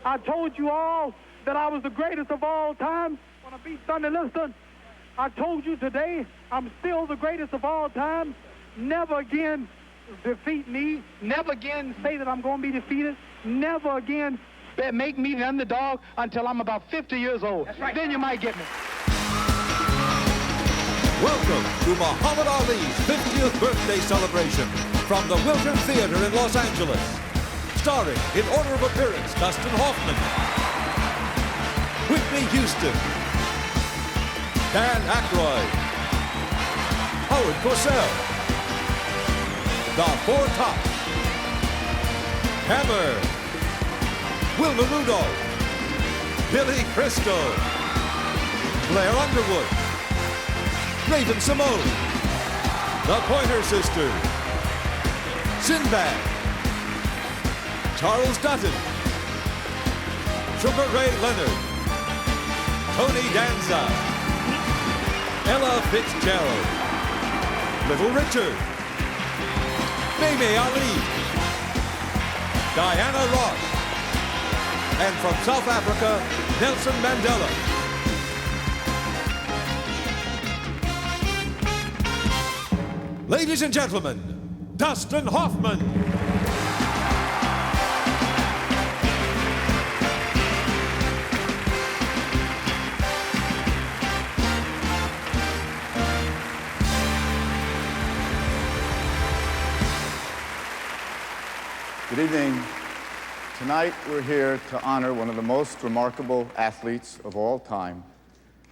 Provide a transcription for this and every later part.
I told you all that I was the greatest of all time when I beat Sonny Liston. I told you today I'm still the greatest of all time. Never again defeat me. Never again say that I'm going to be defeated. Never again make me the underdog until I'm about 50 years old. That's right. Then you might get me. Welcome to Muhammad Ali's 50th birthday celebration from the Wilton Theater in Los Angeles. Starring, in order of appearance, Dustin Hoffman, Whitney Houston, Dan Aykroyd, Howard Cosell, The Four Tops, Hammer, Wilma Rudolph, Billy Crystal, Blair Underwood, Raven-Symoné, The Pointer Sisters, Sinbad, Charles Dutton, Sugar Ray Leonard, Tony Danza, Ella Fitzgerald, Little Richard, Laila Ali, Diana Ross, and from South Africa, Nelson Mandela. Ladies and gentlemen, Dustin Hoffman. Good evening. Tonight we're here to honor one of the most remarkable athletes of all time,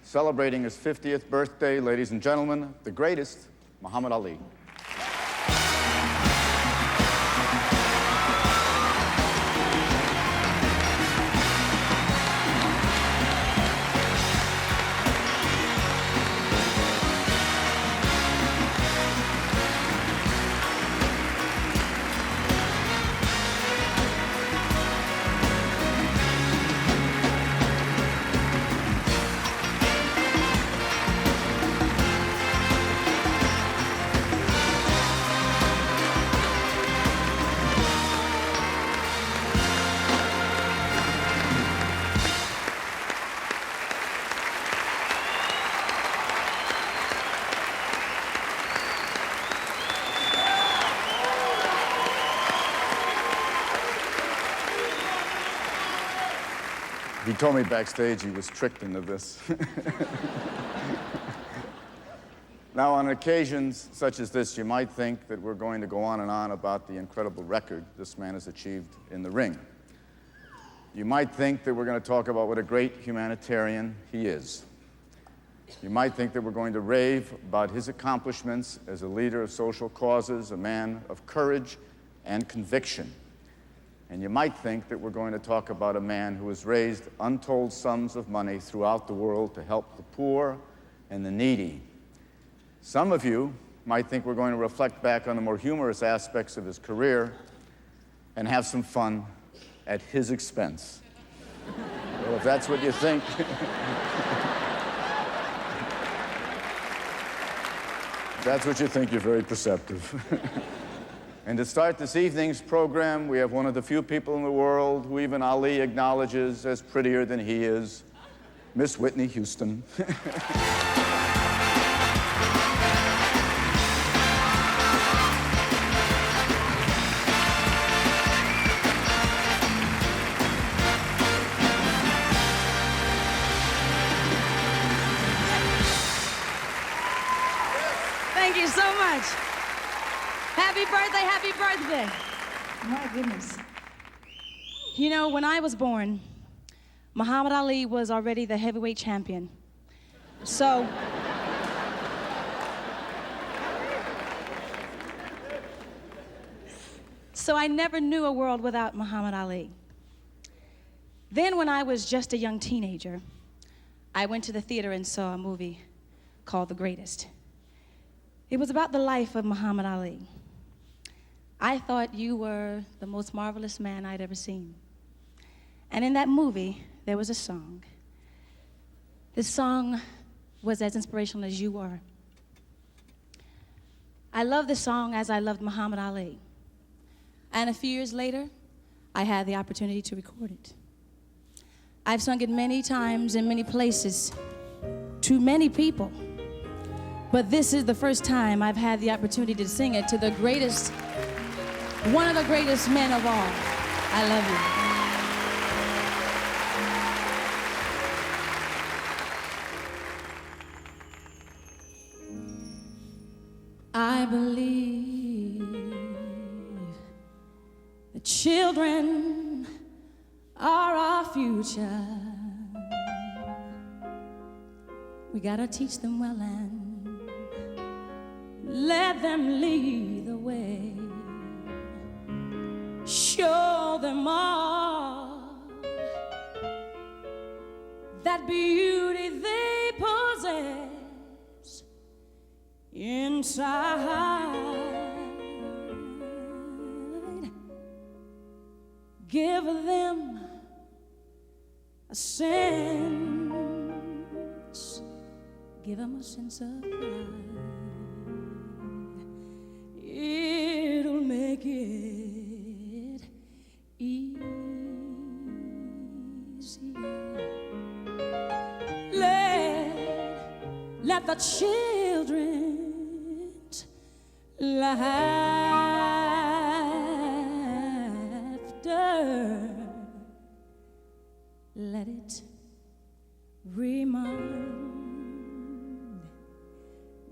celebrating his 50th birthday, ladies and gentlemen, the greatest, Muhammad Ali. He told me backstage he was tricked into this. Now, on occasions such as this, you might think that we're going to go on and on about the incredible record this man has achieved in the ring. You might think that we're going to talk about what a great humanitarian he is. You might think that we're going to rave about his accomplishments as a leader of social causes, a man of courage and conviction. And you might think that we're going to talk about a man who has raised untold sums of money throughout the world to help the poor and the needy. Some of you might think we're going to reflect back on the more humorous aspects of his career and have some fun at his expense. Well, if that's what you think, if that's what you think, you're very perceptive. And to start this evening's program, we have one of the few people in the world who even Ali acknowledges as prettier than he is, Miss Whitney Houston. Thank you so much. Happy birthday, happy birthday. My goodness. You know, when I was born, Muhammad Ali was already the heavyweight champion. So I never knew a world without Muhammad Ali. Then when I was just a young teenager, I went to the theater and saw a movie called The Greatest. It was about the life of Muhammad Ali. I thought you were the most marvelous man I'd ever seen. And in that movie, there was a song. This song was as inspirational as you were. I loved this song as I loved Muhammad Ali. And a few years later, I had the opportunity to record it. I've sung it many times in many places to many people. But this is the first time I've had the opportunity to sing it to the greatest, one of the greatest men of all. I love you. I believe the children are our future. We gotta teach them well and let them lead the way. Show them all that beauty they possess inside. Give them a sense, give them a sense of pride. It'll make it easier. Let the children's laughter, let it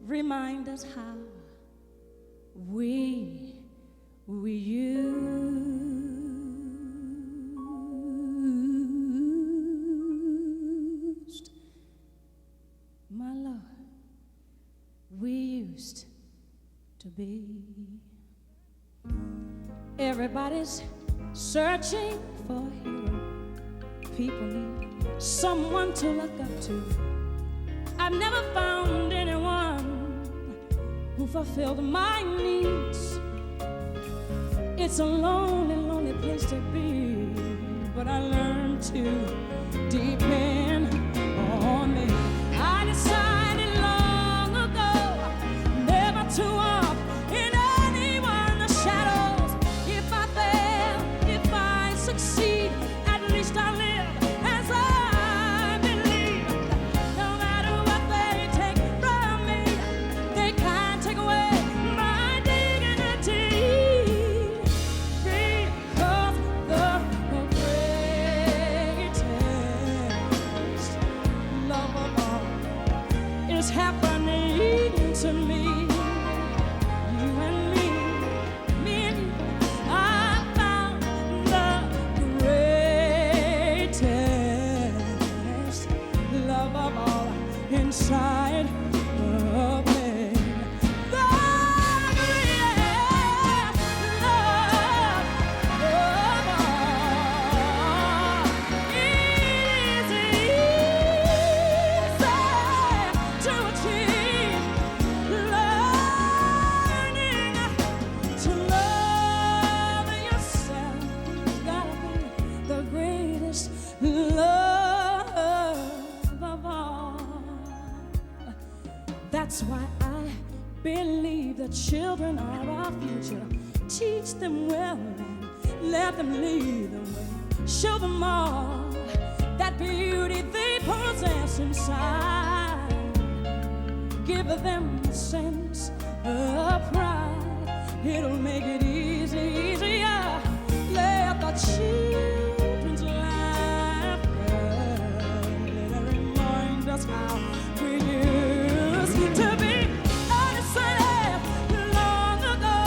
remind us how we used, my Lord, we used to be. Everybody's searching for a hero. People need someone to look up to. I've never found anyone who fulfilled my needs. It's a lonely, lonely place to be, but I learned to depend on me. I decided long ago never to walk in anyone's shadows. If I fail, if I succeed, at least I live as I believe. No matter what they take from me, they can't take away my dignity. Because the greatest love of all is happening to me. You and me, me and you. I found the greatest love of all inside of me. The greatest love of all. It is easy to achieve, learning to love yourself. Gotta be the greatest love of all. That's why I believe the children are our future. Teach them well and let them lead the way. Show them all that beauty they possess inside. Give them a sense of pride. It'll make it easier. Let the children's laughter, let it remind us how we used to be. I decided long ago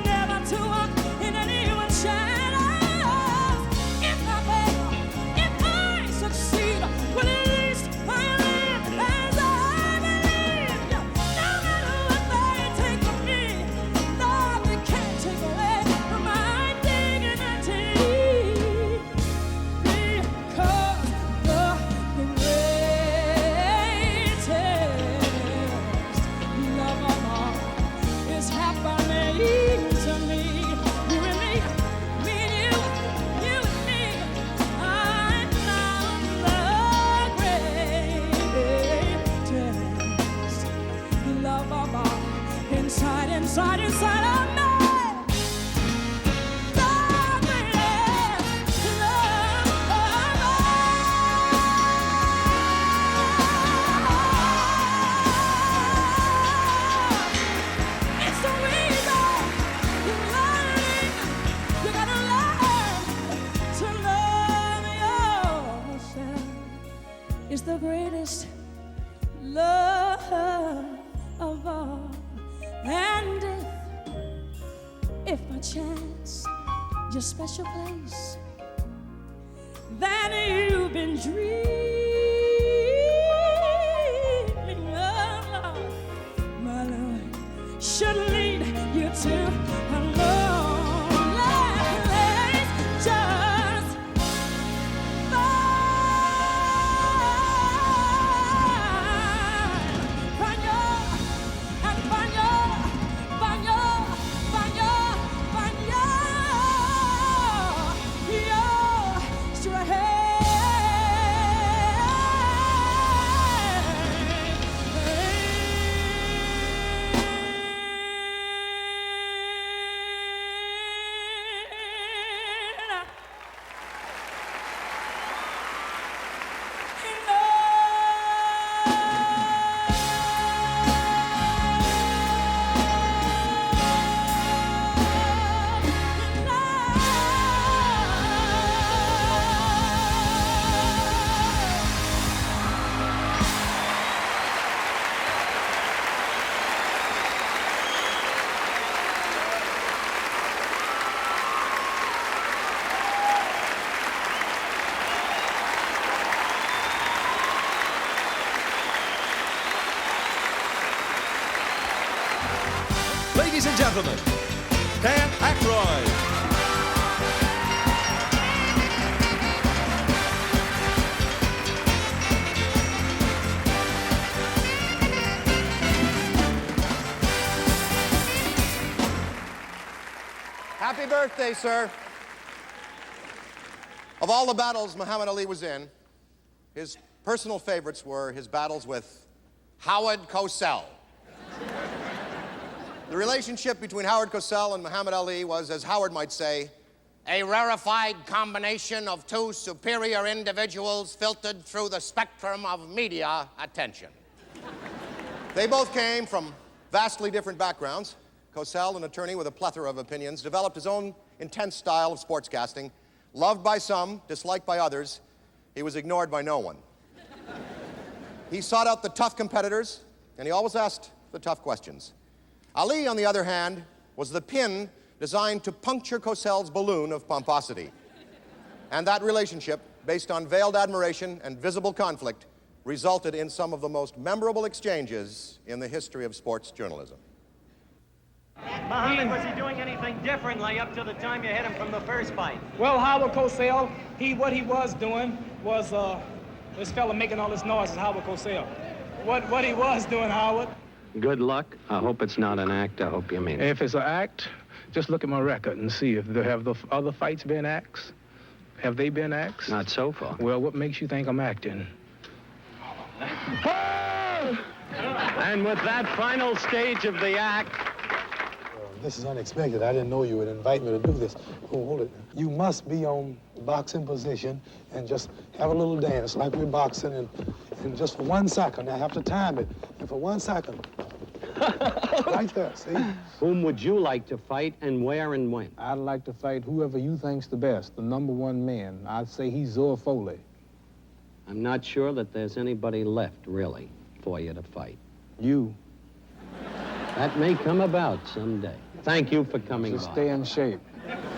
never to walk in anyone's shadows. If I fail, if I succeed, well, at least I live as I believe. No matter what they take from me, Lord, they can't take away from the greatest love of all. And if by chance your special place that you've been dreaming of, my Lord, should lead you to a lonely place, just find your strength. Ladies and gentlemen, Dan Aykroyd. Happy birthday, sir. Of all the battles Muhammad Ali was in, his personal favorites were his battles with Howard Cosell. The relationship between Howard Cosell and Muhammad Ali was, as Howard might say, a rarefied combination of two superior individuals filtered through the spectrum of media attention. They both came from vastly different backgrounds. Cosell, an attorney with a plethora of opinions, developed his own intense style of sportscasting. Loved by some, disliked by others, he was ignored by no one. He sought out the tough competitors, and he always asked the tough questions. Ali, on the other hand, was the pin designed to puncture Cosell's balloon of pomposity. And that relationship, based on veiled admiration and visible conflict, resulted in some of the most memorable exchanges in the history of sports journalism. Muhammad, was he doing anything differently up to the time you hit him from the first fight? Well, Howard Cosell, what he was doing was, this fella making all this noise is Howard Cosell. What he was doing, Howard. Good luck. I hope it's not an act. I hope you mean it. If it's an act, just look at my record and see if have the other fights been acts. Have they been acts? Not so far. Well, what makes you think I'm acting? And with that final stage of the act... This is unexpected. I didn't know you would invite me to do this. Oh, hold it. You must be on boxing position and just have a little dance like we're boxing and just for 1 second. I have to time it. And for 1 second. Right there, see? Whom would you like to fight and where and when? I'd like to fight whoever you think's the best, the #1 man. I'd say he's Zora Foley. I'm not sure that there's anybody left, really, for you to fight. You. That may come about someday. Thank you for coming Just by. stay in shape.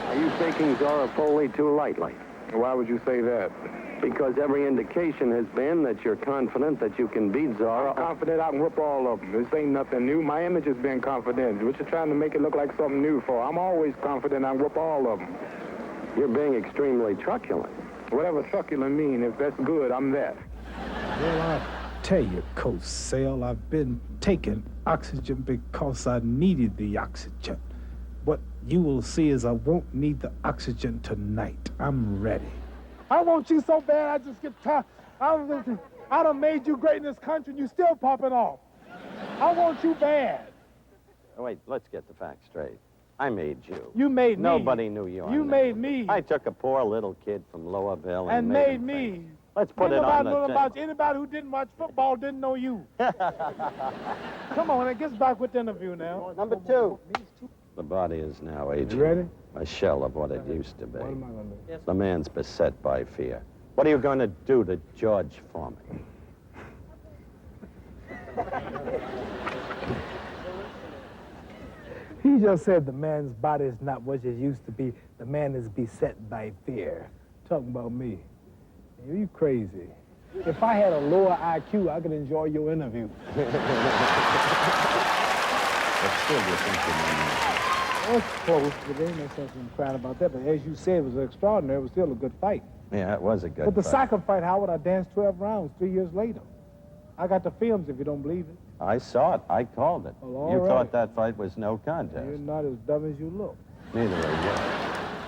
Are you taking Zora Foley too lightly? Why would you say that? Because every indication has been that you're confident that you can beat Zora. I'm confident I can whoop all of them. This ain't nothing new. My image has been confident. What you're trying to make it look like something new for? I'm always confident I can whoop all of them. You're being extremely truculent. Whatever truculent mean, if that's good, I'm that. Well, I tell you, Cosell, I've been taking oxygen because I needed the oxygen. What you will see is I won't need the oxygen tonight. I'm ready. I want you so bad, I just get tired. I done made you great in this country, and you still popping off. I want you bad. Oh, wait, let's get the facts straight. I made you. You made me. Nobody knew your You name. made me. I took a poor little kid from Lowerville and made made me. famous. Let's put it on the table. Anybody who didn't watch football didn't know you. Come on, it gets back with the interview now. Number 2. The body is now aging. You ready? A shell of what it used to be. What am I going to do? The man's beset by fear. What are you going to do to George Foreman? He just said the man's body is not what it used to be. The man is beset by fear. Talking about me. You crazy. If I had a lower IQ, I could enjoy your interview. But still, you think the man... It's close, but there ain't no sense in crying about that. But as you said, it was extraordinary. It was still a good fight. Yeah, it was a good But the fight. soccer fight, Howard, I danced 12 rounds 3 years later. I got the films, if you don't believe it. I saw it. I called it. Well, all you right. thought that fight was no contest. You're not as dumb as you look. Neither are you.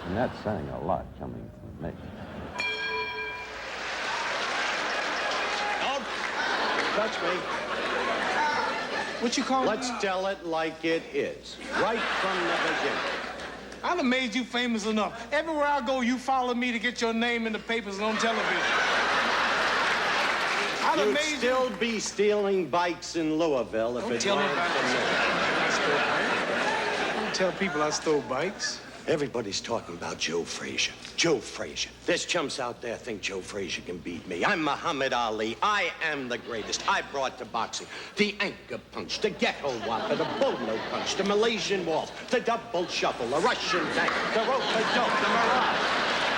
And that's saying a lot coming from me. Don't touch me. What you call it? Let's tell it like it is, right from the beginning. I done made you famous enough. Everywhere I go, you follow me to get your name in the papers and on television. I done You'd made still be stealing bikes in Louisville if it weren't for me. Don't tell people I stole bikes. Everybody's talking about Joe Frazier. Joe Frazier. There's chumps out there think Joe Frazier can beat me. I'm Muhammad Ali. I am the greatest. I brought to boxing the anchor punch, the ghetto whopper, the bolo punch, the Malaysian waltz, the double shuffle, the Russian tank, the rope-a-dope, the mirage.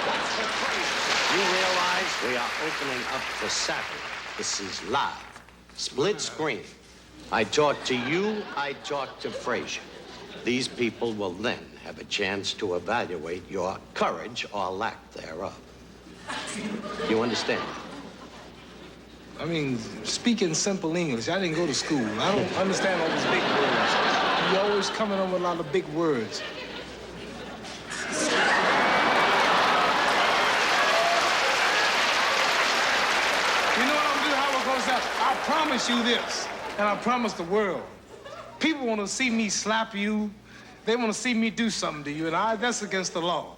That's the Frazier. You realize we are opening up the Saturday. This is live, split screen. I talk to you, I talk to Frazier. These people will then have a chance to evaluate your courage or lack thereof. You understand? I mean, speaking simple English, I didn't go to school. I don't understand all these big words. You're always coming up with a lot of big words. You know what I'm gonna do, Howard Cosell? I promise you this, and I promise the world. People want to see me slap you. They want to see me do something to you, and that's against the law.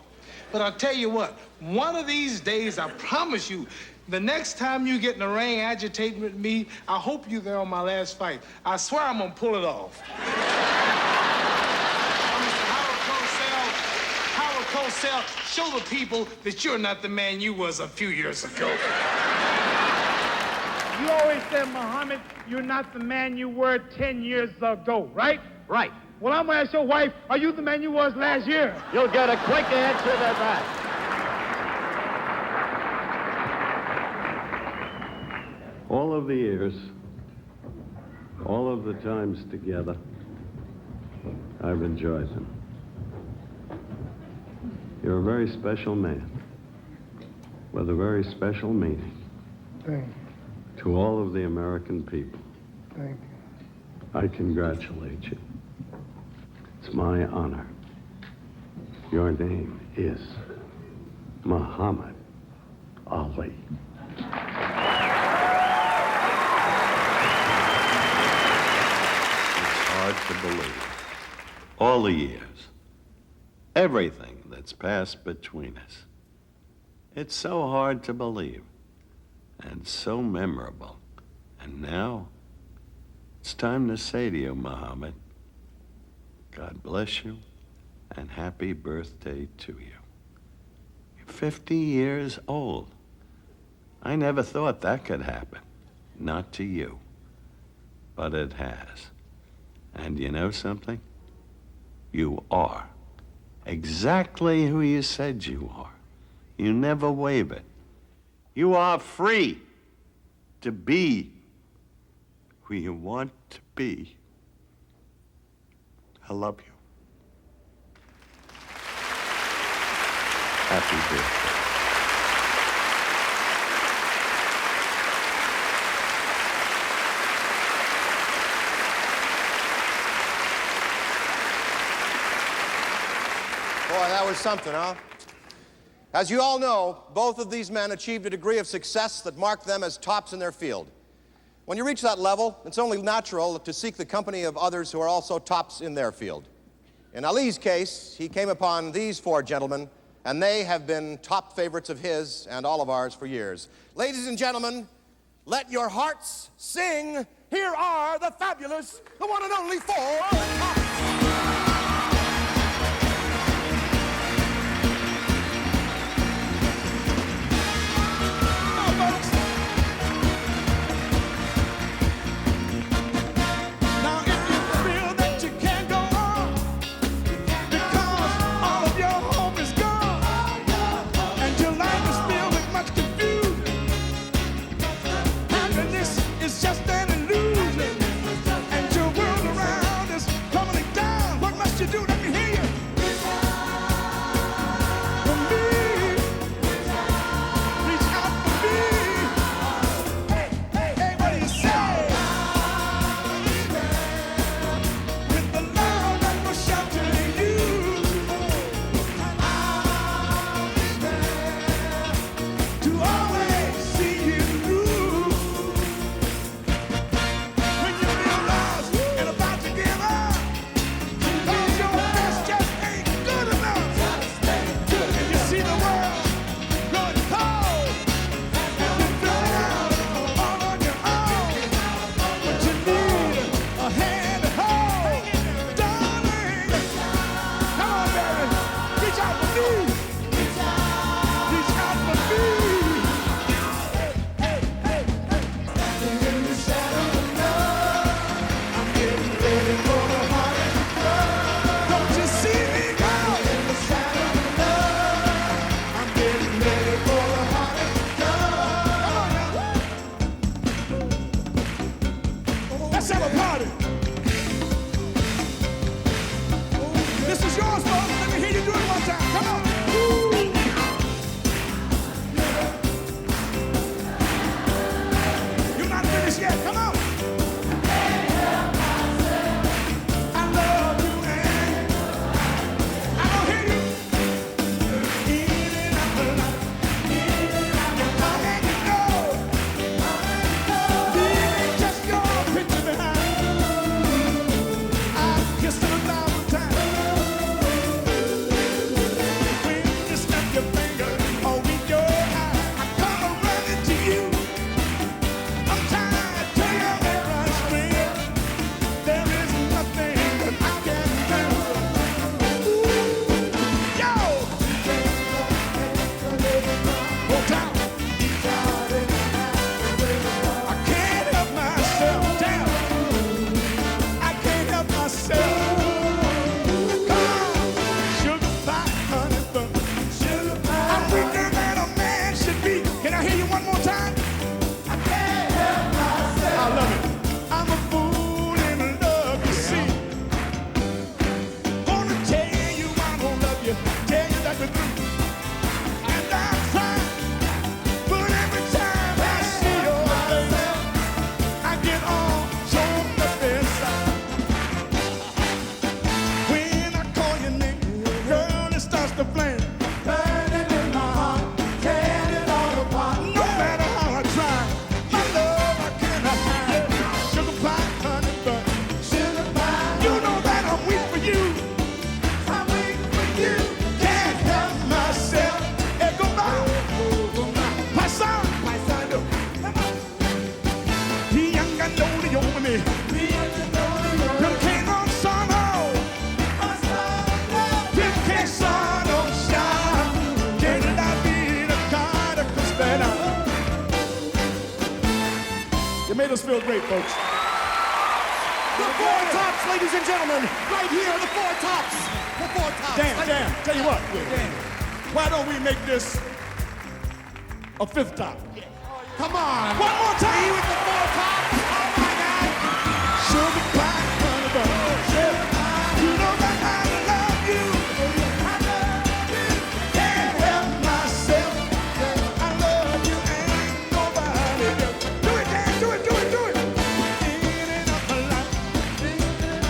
But I'll tell you what, one of these days, I promise you, the next time you get in the ring agitating with me, I hope you're there on my last fight. I swear I'm gonna pull it off. Howard Cosell, show the people that you're not the man you was a few years ago. You always said, Muhammad, you're not the man you were 10 years ago, right? Right. Well, I'm gonna ask your wife, are you the man you was last year? You'll get a quick answer to that. All of the years, all of the times together, I've enjoyed them. You're a very special man with a very special meaning Thank you. to all of the American people. Thank you. I congratulate you. It's my honor. Your name is Muhammad Ali. It's hard to believe. All the years, everything that's passed between us. It's so hard to believe and so memorable. And now, it's time to say to you, Muhammad, God bless you, and happy birthday to you. You're 50 years old. I never thought that could happen. Not to you. But it has. And you know something? You are exactly who you said you are. You never wavered. You are free to be who you want to be. I love you. Happy birthday. Boy, that was something, huh? As you all know, both of these men achieved a degree of success that marked them as tops in their field. When you reach that level, it's only natural to seek the company of others who are also tops in their field. In Ali's case, he came upon these four gentlemen, and they have been top favorites of his and all of ours for years. Ladies and gentlemen, let your hearts sing. Here are the fabulous, the one and only four tops. It made us feel great, folks. The Four Tops, ladies and gentlemen. Right here, the Four Tops. The Four Tops. Dan, tell you what. Dan, why don't we make this a fifth top? Come on. One more time. Me with the Four Tops. Oh, my God. Sugar pie, honey bun. Sugar pie. You know that I love you. I love you. Can't help myself. I love you. Ain't nobody else. Do it, Dan. Do it, do it, do it. In and out my life. And the girl.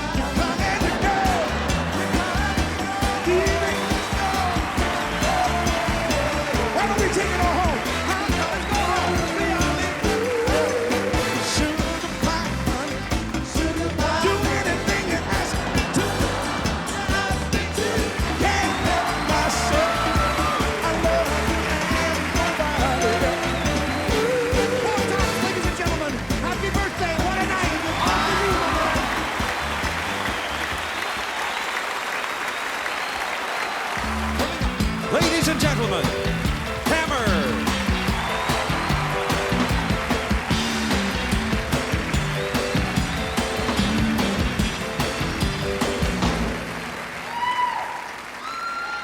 Why don't we take it all home? Let's go home. Sugar pie, honey. Sugar pie. Do anything you ask me to. Can't help myself. I love you and nobody else. Four Tops, ladies and gentlemen. Happy birthday. What a night. After you, my man. Ladies and gentlemen, Hammer.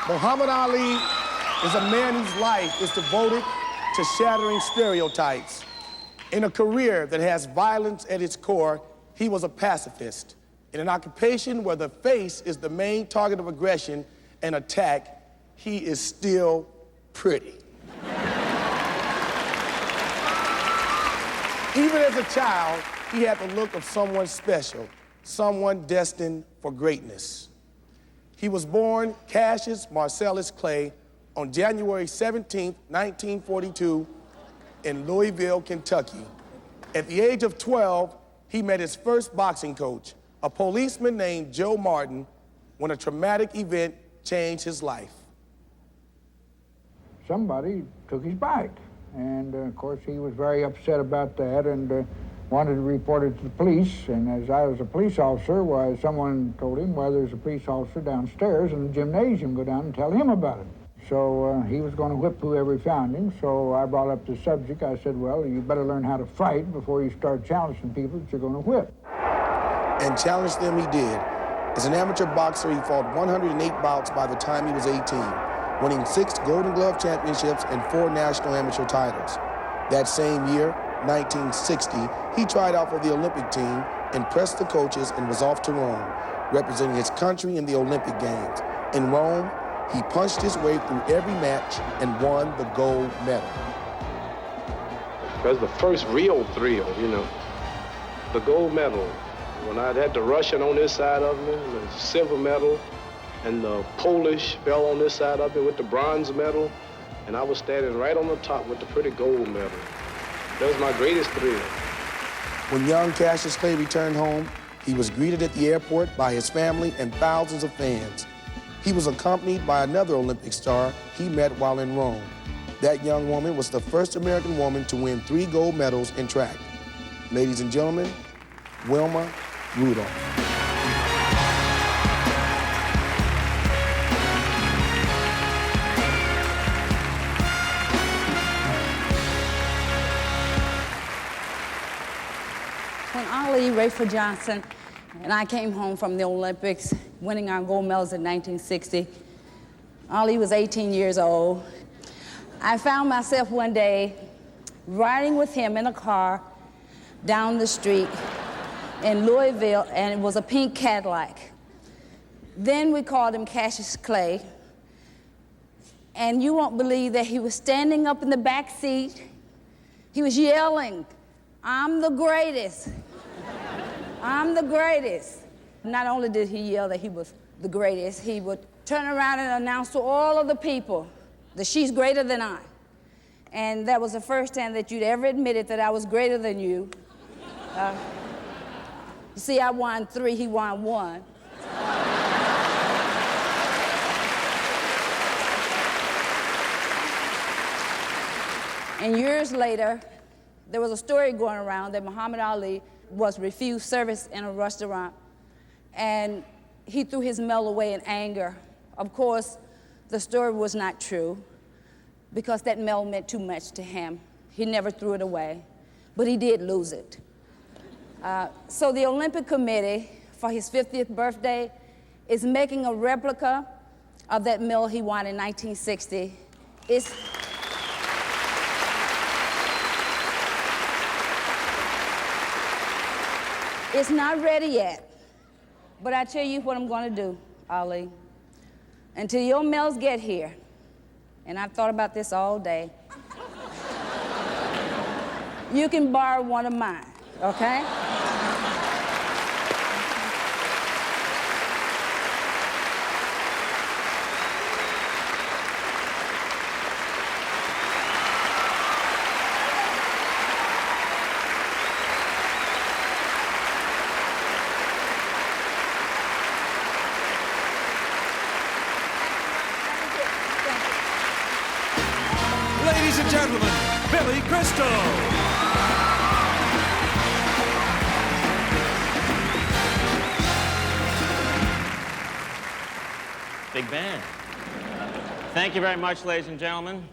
Muhammad Ali is a man whose life is devoted to shattering stereotypes. In a career that has violence at its core, he was a pacifist. In an occupation where the face is the main target of aggression and attack, he is still pretty. Even as a child, he had the look of someone special, someone destined for greatness. He was born Cassius Marcellus Clay on January 17, 1942, in Louisville, Kentucky. At the age of 12, he met his first boxing coach, a policeman named Joe Martin, when a traumatic event changed his life. Somebody took his bike, and of course he was very upset about that and wanted to report it to the police. And as I was a police officer, why, someone told him, well, there's a police officer downstairs in the gymnasium, go down and tell him about it. So he was going to whip whoever found him, so I brought up the subject. I said, well, you better learn how to fight before you start challenging people that you're going to whip. And challenged them he did. As an amateur boxer, he fought 108 bouts by the time he was 18, winning 6 Golden Glove championships and 4 national amateur titles. That same year, 1960, he tried out for the Olympic team, impressed the coaches, and was off to Rome, representing his country in the Olympic Games. In Rome, he punched his way through every match and won the gold medal. That's the first real thrill, you know. The gold medal. When I had the Russian on this side of me, the silver medal, and the Polish fell on this side of me with the bronze medal, and I was standing right on the top with the pretty gold medal. That was my greatest thrill. When young Cassius Clay returned home, he was greeted at the airport by his family and thousands of fans. He was accompanied by another Olympic star he met while in Rome. That young woman was the first American woman to win 3 gold medals in track. Ladies and gentlemen, Wilma Rudolph. When Ali, Rafer Johnson, and I came home from the Olympics, winning our gold medals in 1960, Ali was 18 years old. I found myself one day riding with him in a car down the street in Louisville, and it was a pink Cadillac. Then we called him Cassius Clay, and you won't believe that he was standing up in the back seat. He was yelling, "I'm the greatest. I'm the greatest." Not only did he yell that he was the greatest, he would turn around and announce to all of the people that she's greater than I. And that was the first time that you'd ever admitted that I was greater than you. You see, I won 3, he won 1. And years later, there was a story going around that Muhammad Ali was refused service in a restaurant, and he threw his medal away in anger. Of course, the story was not true, because that medal meant too much to him. He never threw it away, but he did lose it. So the Olympic Committee, for his 50th birthday, is making a replica of that medal he won in 1960. It's not ready yet, but I tell you what I'm going to do, Ali. Until your medals get here, and I've thought about this all day, you can borrow one of mine, okay? Ladies and gentlemen, Billy Crystal. Big band. Thank you very much, ladies and gentlemen.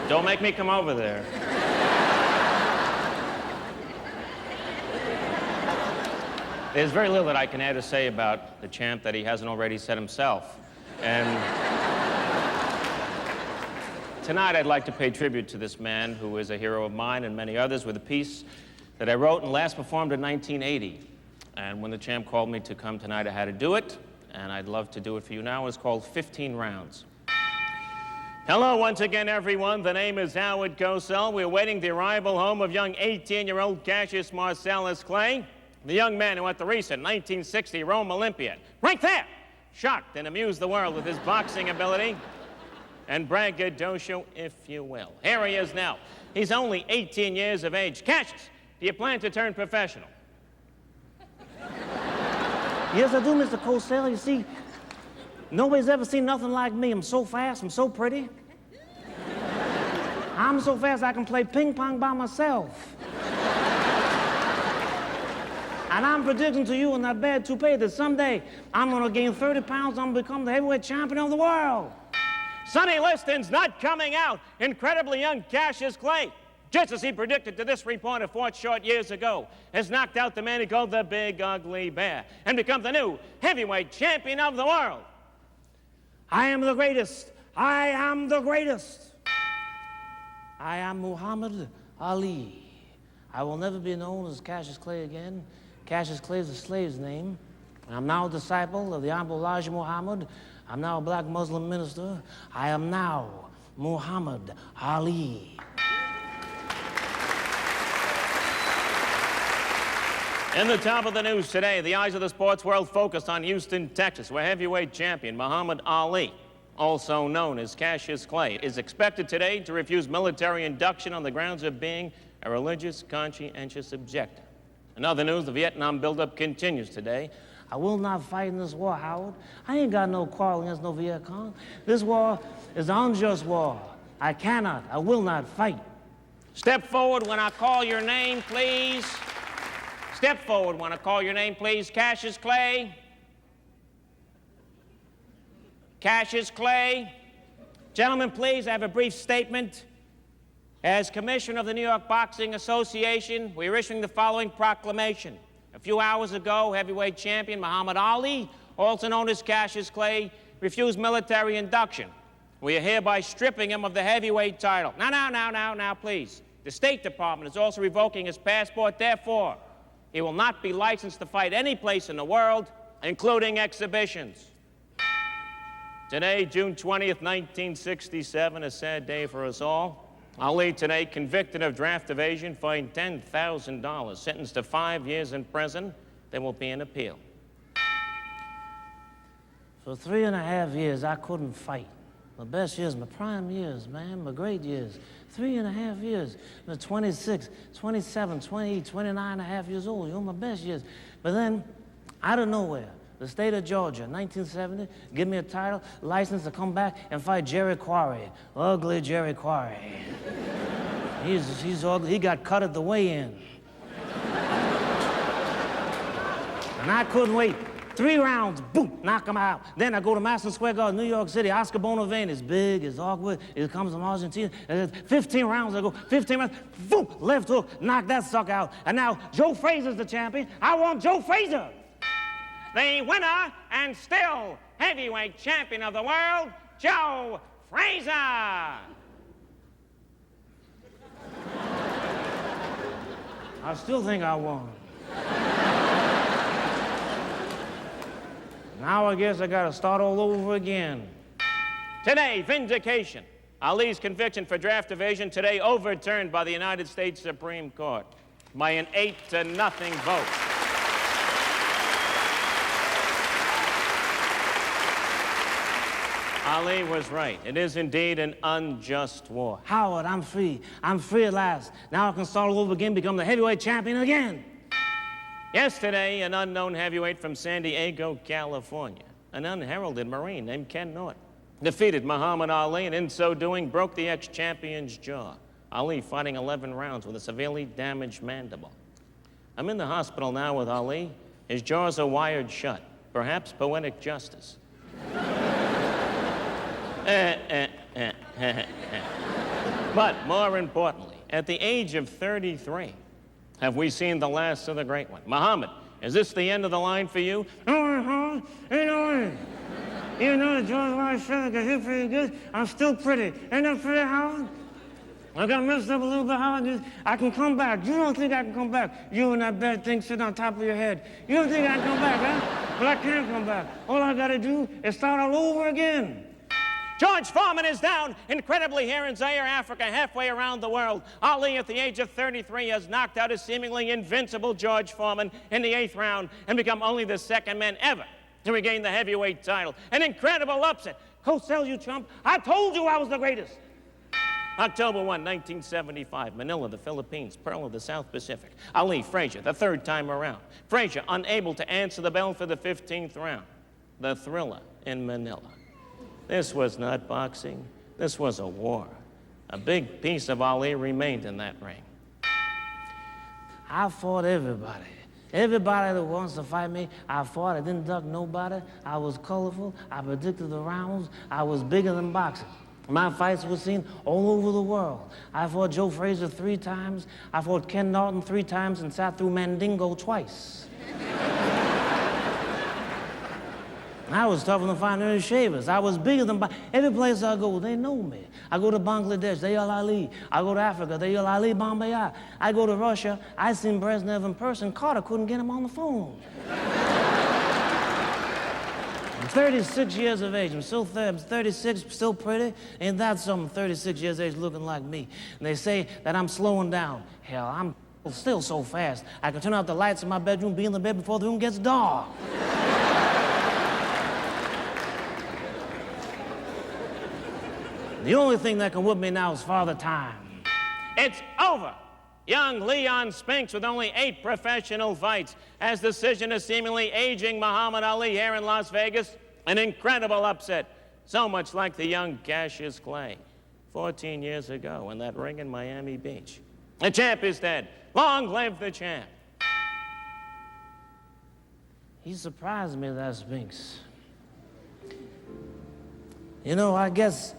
Don't make me come over there. There's very little that I can add to say about the champ that he hasn't already said himself. And tonight I'd like to pay tribute to this man who is a hero of mine and many others with a piece that I wrote and last performed in 1980. And when the champ called me to come tonight, I had to do it, and I'd love to do it for you now. It's called 15 Rounds. Hello once again, everyone. The name is Howard Cosell. We're awaiting the arrival home of young 18-year-old Cassius Marcellus Clay, the young man who at the recent 1960 Rome Olympiad, right there, shocked and amused the world with his boxing ability and braggadocio, if you will. Here he is now. He's only 18 years of age. Cassius, do you plan to turn professional? Yes, I do, Mr. Cosell. You see, nobody's ever seen nothing like me. I'm so fast, I'm so pretty. I'm so fast I can play ping pong by myself. And I'm predicting to you in that bad toupee that someday I'm gonna gain 30 pounds, I'm gonna become the heavyweight champion of the world. Sonny Liston's not coming out. Incredibly young Cassius Clay, just as he predicted to this reporter 4 short years ago, has knocked out the man he called the Big Ugly Bear and become the new heavyweight champion of the world. I am the greatest. I am the greatest. I am Muhammad Ali. I will never be known as Cassius Clay again. Cassius Clay is a slave's name. I'm now a disciple of the Honorable Elijah Muhammad. I'm now a black Muslim minister. I am now Muhammad Ali. In the top of the news today, the eyes of the sports world focused on Houston, Texas, where heavyweight champion Muhammad Ali, also known as Cassius Clay, is expected today to refuse military induction on the grounds of being a religious, conscientious objector. In other news, the Vietnam buildup continues today. I will not fight in this war, Howard. I ain't got no quarrel against no Viet Cong. This war is an unjust war. I cannot, I will not fight. Step forward when I call your name, please. Step forward when I call your name, please. Cassius Clay. Cassius Clay. Gentlemen, please, I have a brief statement. As Commissioner of the New York Boxing Association, we are issuing the following proclamation. A few hours ago, heavyweight champion Muhammad Ali, also known as Cassius Clay, refused military induction. We are hereby stripping him of the heavyweight title. Now, please. The State Department is also revoking his passport. Therefore, he will not be licensed to fight any place in the world, including exhibitions. Today, June 20th, 1967, a sad day for us all. Ali today, convicted of draft evasion, fined $10,000, sentenced to 5 years in prison. There will be an appeal. For 3.5 years, I couldn't fight. My best years, my prime years, man, my great years. 3.5 years. I was 26, 27, 28, 29.5 years old. You know, my best years. But then, out of nowhere, the state of Georgia, 1970, give me a title, license to come back and fight Jerry Quarry. Ugly Jerry Quarry. He's ugly. He got cut at the weigh-in. And I couldn't wait. 3 rounds, boom, knock him out. Then I go to Madison Square Garden, New York City. Oscar Bonavent is big, is awkward. It comes from Argentina. 15 rounds, I go, 15 rounds, boom, left hook, knock that sucker out. And now Joe Frazier's the champion. I want Joe Frazier. The winner and still heavyweight champion of the world, Joe Frazier. I still think I won. Now I guess I gotta start all over again. Today, vindication. Ali's conviction for draft evasion today overturned by the United States Supreme Court by an 8-0 vote. Ali was right. It is indeed an unjust war. Howard, I'm free. I'm free at last. Now I can start all over again, become the heavyweight champion again. Yesterday, an unknown heavyweight from San Diego, California, an unheralded Marine named Ken Norton, defeated Muhammad Ali and in so doing broke the ex-champion's jaw. Ali fighting 11 rounds with a severely damaged mandible. I'm in the hospital now with Ali. His jaws are wired shut. Perhaps poetic justice. But more importantly, at the age of 33, have we seen the last of the great one? Muhammad, is this the end of the line for you? You know the jaws wired shut, I can hear pretty good. I'm still pretty. Ain't that pretty, Howard? I got messed up a little bit, Howard. I can come back. You don't think I can come back? You and that bad thing sitting on top of your head. You don't think I can come back, huh? But I can come back. All I gotta do is start all over again. George Foreman is down, incredibly here in Zaire, Africa, halfway around the world. Ali, at the age of 33, has knocked out a seemingly invincible George Foreman in the 8th round and become only the second man ever to regain the heavyweight title. An incredible upset. Cosell, you chump. I told you I was the greatest. October 1, 1975, Manila, the Philippines, pearl of the South Pacific. Ali, Frazier, the 3rd time around. Frazier unable to answer the bell for the 15th round. The thriller in Manila. This was not boxing. This was a war. A big piece of Ali remained in that ring. I fought everybody. Everybody that wants to fight me, I fought. I didn't duck nobody. I was colorful. I predicted the rounds. I was bigger than boxing. My fights were seen all over the world. I fought Joe Frazier 3 times. I fought Ken Norton 3 times and sat through Mandingo twice. I was tougher than fine any shavers. I was bigger than... Every place I go, they know me. I go to Bangladesh, they Ella Ali. I go to Africa, they Ella Ali Bombay. I go to Russia, I seen Brezhnev in person. Carter couldn't get him on the phone. I'm 36 years of age. I'm 36, still pretty. Ain't that something, 36 years of age looking like me? And they say that I'm slowing down. Hell, I'm still so fast. I can turn out the lights in my bedroom, be in the bed before the room gets dark. The only thing that can whip me now is Father Time. It's over. Young Leon Spinks, with only 8 professional fights, has decision of seemingly aging Muhammad Ali here in Las Vegas. An incredible upset, so much like the young Cassius Clay 14 years ago in that ring in Miami Beach. The champ is dead. Long live the champ. He surprised me, that Spinks. You know, I guess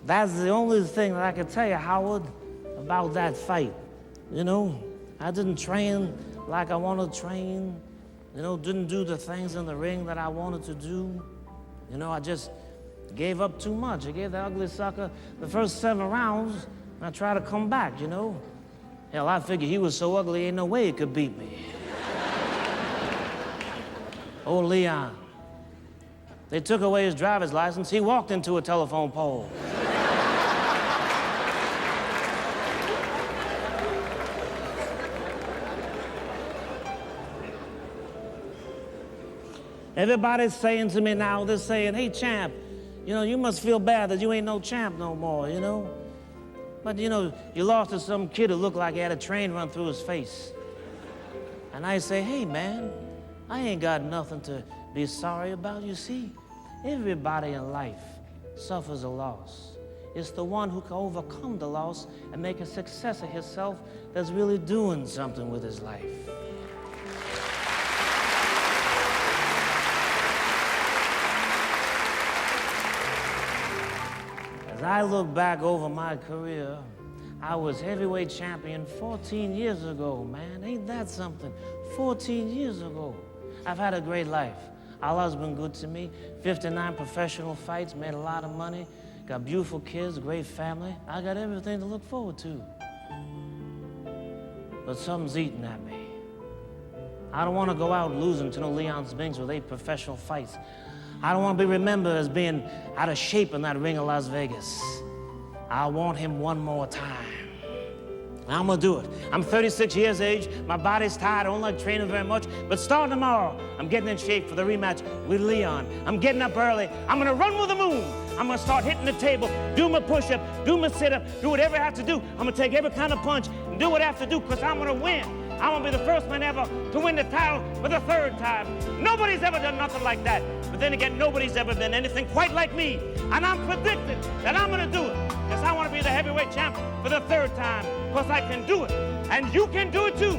that's the only thing that I can tell you, Howard, about that fight. You know, I didn't train like I wanted to train. You know, didn't do the things in the ring that I wanted to do. You know, I just gave up too much. I gave the ugly sucker the first 7 rounds, and I tried to come back, you know. Hell, I figured he was so ugly, ain't no way he could beat me. Oh, Leon. They took away his driver's license. He walked into a telephone pole. Everybody's saying to me now, they're saying, hey, champ, you know, you must feel bad that you ain't no champ no more, you know? But, you know, you lost to some kid who looked like he had a train run through his face. And I say, hey, man, I ain't got nothing to be sorry about. You see, everybody in life suffers a loss. It's the one who can overcome the loss and make a success of himself that's really doing something with his life. I look back over my career, I was heavyweight champion 14 years ago, man. Ain't that something? 14 years ago. I've had a great life. Allah's been good to me. 59 professional fights, made a lot of money, got beautiful kids, great family. I got everything to look forward to. But something's eating at me. I don't want to go out losing to no Leon Spinks with 8 professional fights. I don't want to be remembered as being out of shape in that ring of Las Vegas. I want him one more time. I'm gonna do it. I'm 36 years of age, my body's tired, I don't like training very much, but starting tomorrow, I'm getting in shape for the rematch with Leon. I'm getting up early, I'm gonna run with the moon. I'm gonna start hitting the table, do my push-up, do my sit-up, do whatever I have to do. I'm gonna take every kind of punch and do what I have to do, because I'm gonna win. I'm gonna be the first man ever to win the title for the 3rd time. Nobody's ever done nothing like that. But then again, nobody's ever been anything quite like me. And I'm predicting that I'm gonna do it. Because I wanna be the heavyweight champion for the 3rd time. Because I can do it. And you can do it too.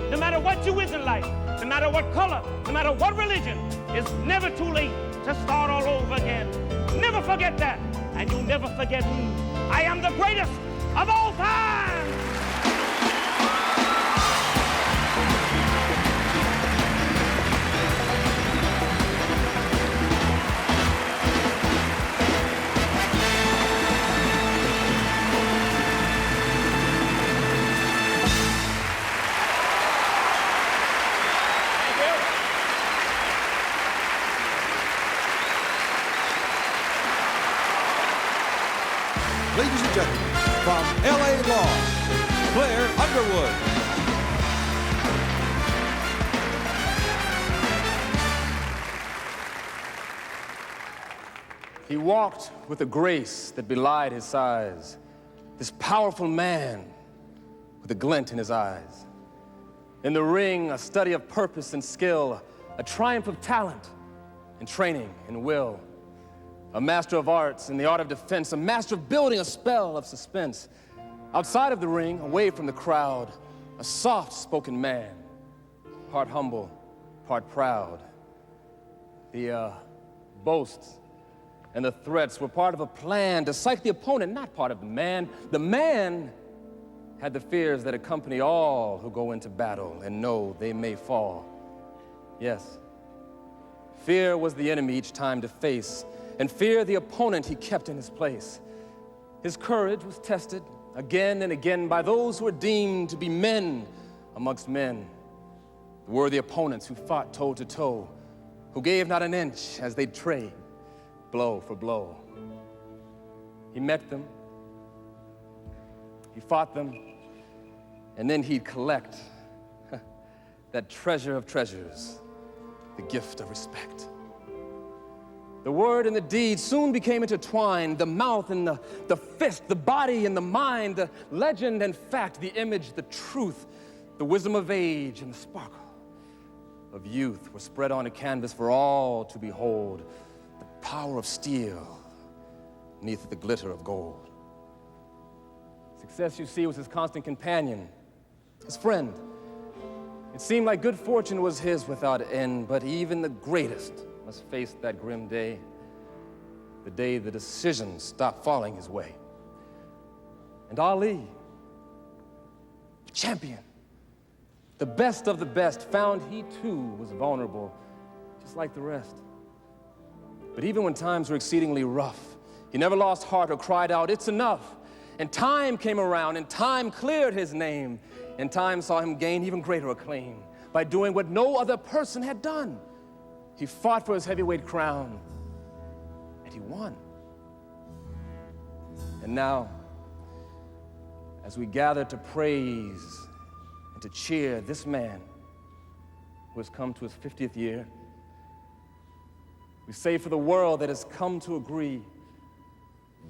No matter what you is in life, no matter what color, no matter what religion, it's never too late to start all over again. Never forget that. And you'll never forget me. I am the greatest of all time. Ladies and gentlemen, from L.A. Law, Blair Underwood. He walked with a grace that belied his size. This powerful man with a glint in his eyes. In the ring, a study of purpose and skill, a triumph of talent and training and will. A master of arts in the art of defense, a master of building a spell of suspense. Outside of the ring, away from the crowd, a soft-spoken man, part humble, part proud. The boasts and the threats were part of a plan to psych the opponent, not part of the man. The man had the fears that accompany all who go into battle and know they may fall. Yes, fear was the enemy each time to face, and fear the opponent he kept in his place. His courage was tested again and again by those who were deemed to be men amongst men. The worthy opponents who fought toe to toe, who gave not an inch as they'd trade, blow for blow. He met them, he fought them, and then he'd collect that treasure of treasures, the gift of respect. The word and the deed soon became intertwined, the mouth and the fist, the body and the mind, the legend and fact, the image, the truth, the wisdom of age and the sparkle of youth were spread on a canvas for all to behold, the power of steel neath the glitter of gold. Success, you see, was his constant companion, his friend. It seemed like good fortune was his without end, but even the greatest must face that grim day, the day the decisions stopped falling his way. And Ali, champion, the best of the best, found he too was vulnerable, just like the rest. But even when times were exceedingly rough, he never lost heart or cried out, "It's enough." And time came around, and time cleared his name, and time saw him gain even greater acclaim by doing what no other person had done. He fought for his heavyweight crown, and he won. And now, as we gather to praise and to cheer this man who has come to his 50th year, we say for the world that has come to agree,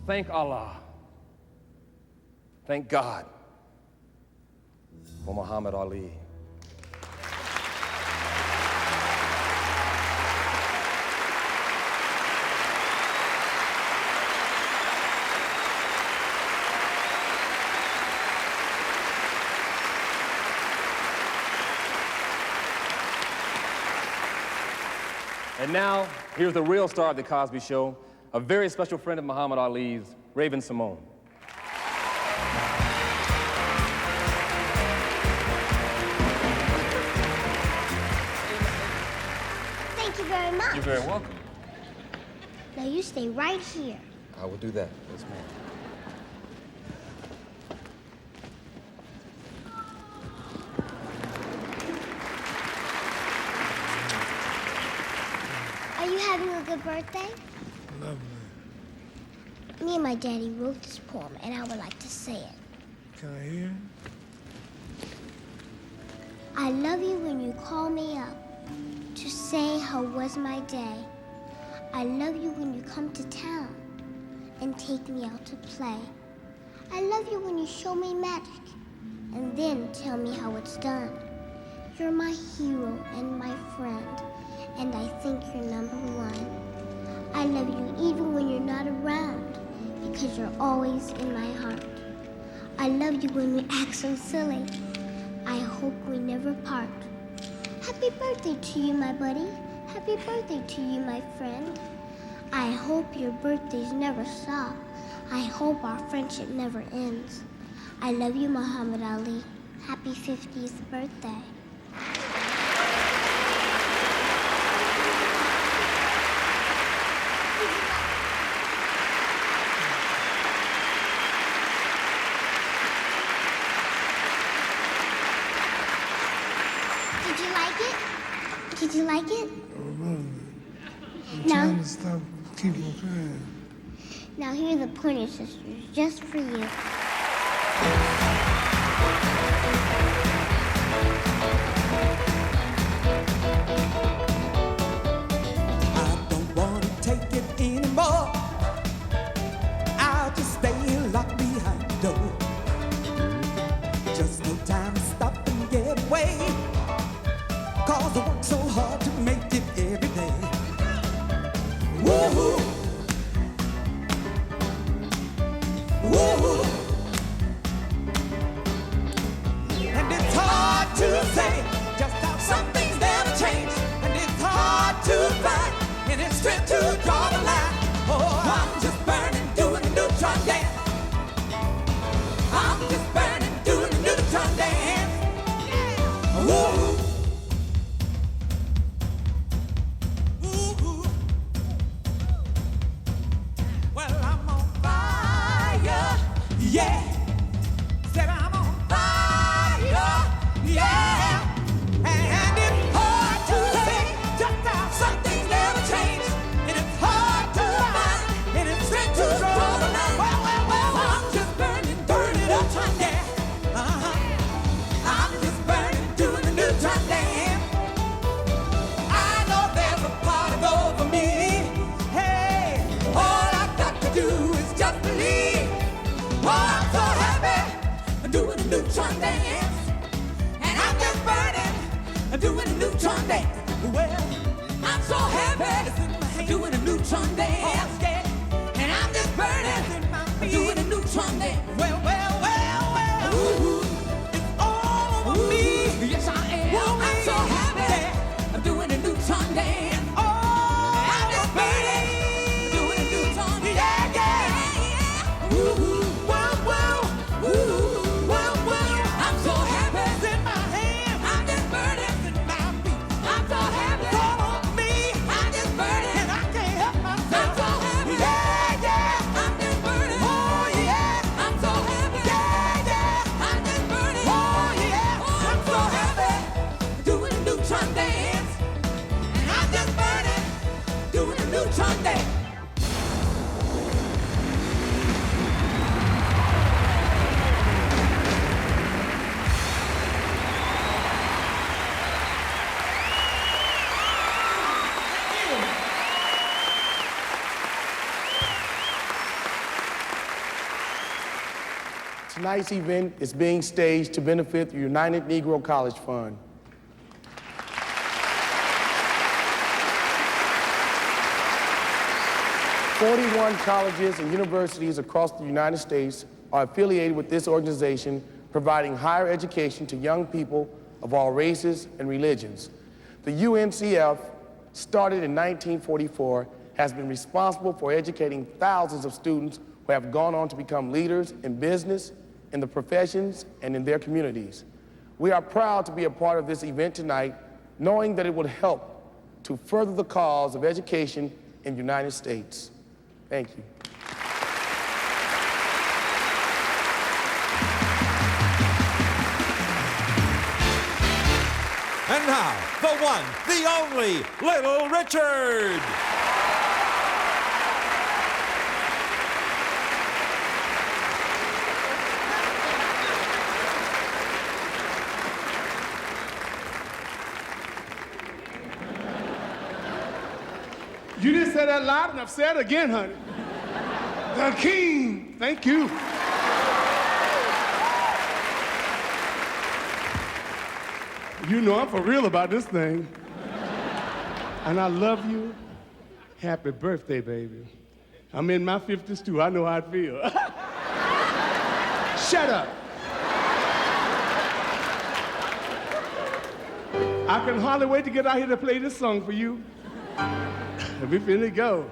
thank Allah, thank God for Muhammad Ali. And now, here's the real star of the Cosby Show, a very special friend of Muhammad Ali's, Raven-Symoné. Thank you very much. You're very welcome. Now you stay right here. I will do that. Yes, ma'am. Are you having a good birthday? Lovely. Me and my daddy wrote this poem, and I would like to say it. Can I hear? I love you when you call me up to say how was my day. I love you when you come to town and take me out to play. I love you when you show me magic and then tell me how it's done. You're my hero and my friend, and I think you're number one. I love you even when you're not around, because you're always in my heart. I love you when we act so silly. I hope we never part. Happy birthday to you, my buddy. Happy birthday to you, my friend. I hope your birthdays never stop. I hope our friendship never ends. I love you, Muhammad Ali. Happy 50th birthday. Did you like it? Did you like it? I'm trying to stop, keep on crying. Now here are the Pointer Sisters, just for you. I don't want to take it anymore. I'll just stay locked behind the door. Just no time to stop and get away. 'Cause I work so hard to make it every day. Woo-hoo. Woo-hoo. And it's hard to say just how some things never change. And it's hard to find any strength to draw the line. Oh, I'm just burning, doing a neutron dance. I'm just burning, doing a neutron dance. Woo-hoo. Yeah, said I'm on fire, yeah. And it's hard to say just how some things never change. And it's hard to find any strength to draw the line. Well, I'm just burning, burning up trying to I'm just burning, doing a neutron dance. I know there's a part over me. Hey, all I've got to do is just believe. Oh, I'm so happy, I'm doing a neutron dance. And I'm just burning, I'm doing a neutron dance. Well, I'm so happy, I'm doing a neutron dance. And I'm just burning, I'm doing a neutron dance. Well, ooh, it's all over me. Yes, I am. Well, I'm so happy, I'm doing a neutron dance. Oh, I'm just burning, I'm doing a neutron dance. Yeah. Ooh. I'm so happy. It's in my hand. I'm just burning. It's in my feet. I'm so happy. It's all on me. I'm just burning. And I can't help myself. I'm so happy. Yeah. I'm just burning. Oh, yeah. I'm so happy. Yeah. I'm just burning. Oh, yeah. I'm so happy. Doing a neutron dance. And I'm just burning. Doing a neutron dance. Tonight's event is being staged to benefit the United Negro College Fund. "41 colleges and universities across the United States are affiliated with this organization, providing higher education to young people of all races and religions. The UNCF, started in 1944, has been responsible for educating thousands of students who have gone on to become leaders in business, in the professions, and in their communities. We are proud to be a part of this event tonight, knowing that it will help to further the cause of education in the United States. Thank you. And now, the one, the only, Little Richard. You didn't say that loud enough. Say it again, honey. The king. Thank you. You know I'm for real about this thing. And I love you. Happy birthday, baby. I'm in my 50s too. I know how I feel. Shut up. I can hardly wait to get out here to play this song for you. We finna go.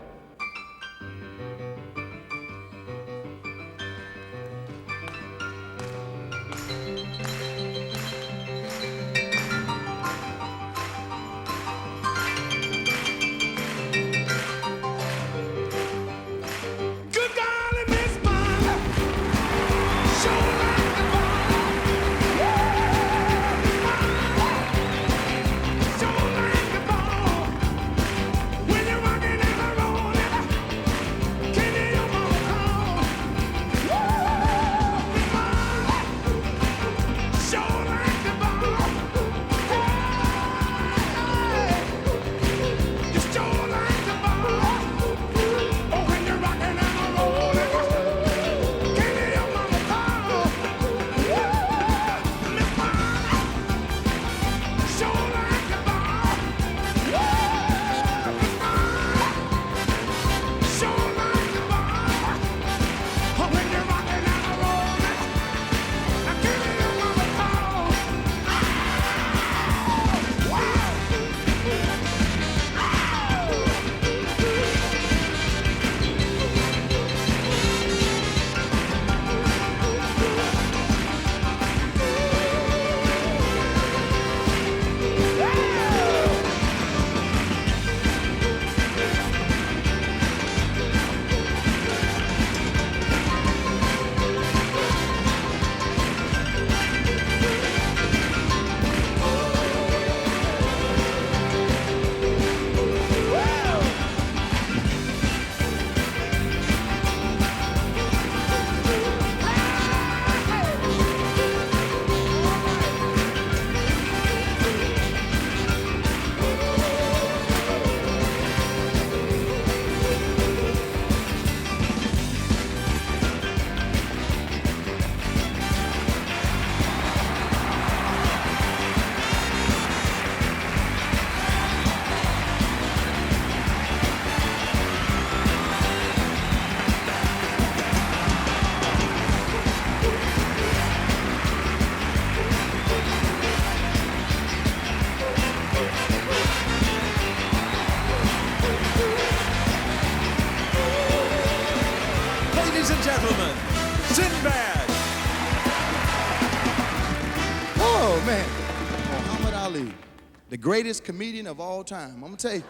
The greatest comedian of all time. I'm gonna tell you.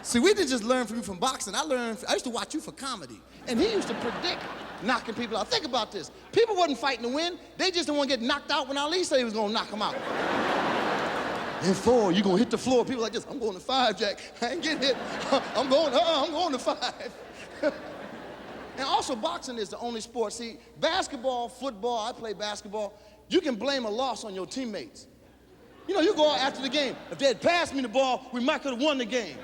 See, we didn't just learn from you from boxing. I used to watch you for comedy. And he used to predict knocking people out. Think about this. People wasn't fighting to win. They just didn't want to get knocked out when Ali said he was gonna knock them out. In 4, you're gonna hit the floor. People like this, I'm going to 5, Jack. I ain't getting hit. I'm going to 5. And also, boxing is the only sport. See, basketball, football, I play basketball, you can blame a loss on your teammates. You know, you go out after the game. If they had passed me the ball, we might could have won the game.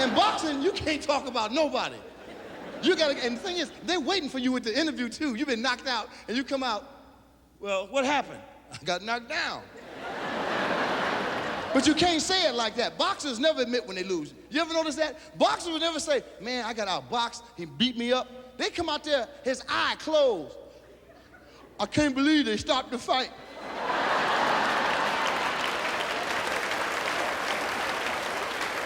In boxing, you can't talk about nobody. You gotta, and the thing is, they're waiting for you at the interview too. You've been knocked out, and you come out, well, what happened? I got knocked down. But you can't say it like that. Boxers never admit when they lose. You ever notice that? Boxers would never say, man, I got outboxed, he beat me up. They come out there, his eye closed. I can't believe they stopped the fight.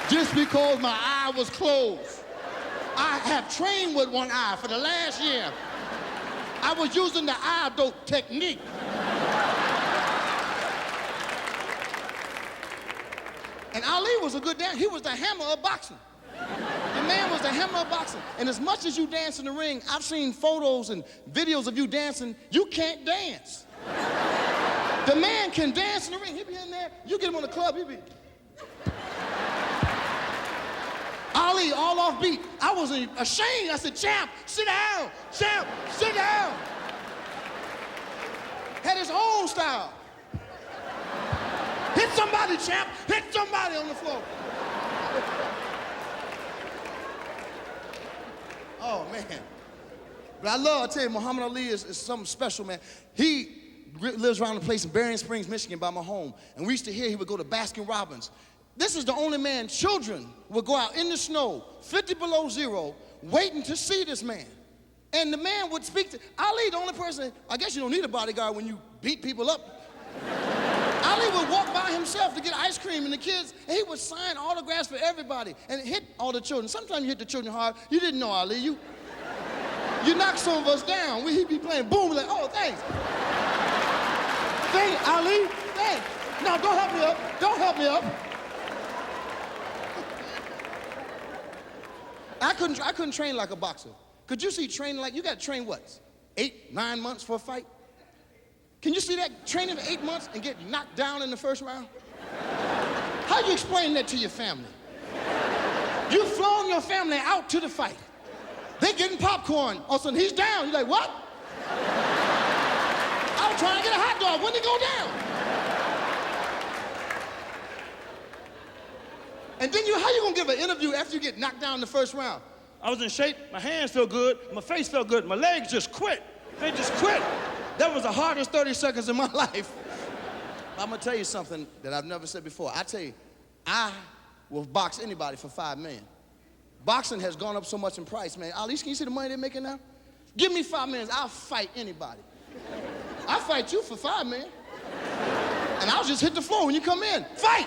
Just because my eye was closed. I have trained with one eye for the last year. I was using the eye dope technique. And Ali was a good dancer. He was the hammer of boxing. The man was the hammer of boxing. And as much as you dance in the ring, I've seen photos and videos of you dancing, you can't dance. The man can dance in the ring. He be in there. You get him on the club, he be. Ali, all off beat. I was ashamed. I said, champ, sit down. Champ, sit down. Had his own style. Hit somebody, champ. Hit somebody on the floor. Oh, man. But I tell you, Muhammad Ali is something special, man. He lives around the place in Berrien Springs, Michigan, by my home. And we used to hear he would go to Baskin-Robbins. This is the only man, children would go out in the snow, 50 below zero, waiting to see this man. And the man would speak to, Ali, the only person, I guess you don't need a bodyguard when you beat people up. Ali would walk by himself to get ice cream and the kids, and he would sign autographs for everybody and hit all the children. Sometimes you hit the children hard. You didn't know, Ali. You knocked some of us down. He'd be playing boom, like, oh, thanks. Thanks, Ali, thanks. No, don't help me up. Don't help me up. I couldn't train like a boxer. Could you see training like, you got to train what? 8, 9 months for a fight? Can you see that training for 8 months and get knocked down in the first round? How do you explain that to your family? You've flown your family out to the fight. They getting popcorn. All of a sudden, he's down. You're like, what? I was trying to get a hot dog. When did he go down? And then how you gonna give an interview after you get knocked down in the first round? I was in shape, my hands felt good, my face felt good, my legs just quit. They just quit. That was the hardest 30 seconds of my life. I'm gonna tell you something that I've never said before. I tell you, I will box anybody for $5 million. Boxing has gone up so much in price, man. Ali, can you see the money they're making now? Give me $5 million, I'll fight anybody. I'll fight you for $5 million. And I'll just hit the floor when you come in. Fight!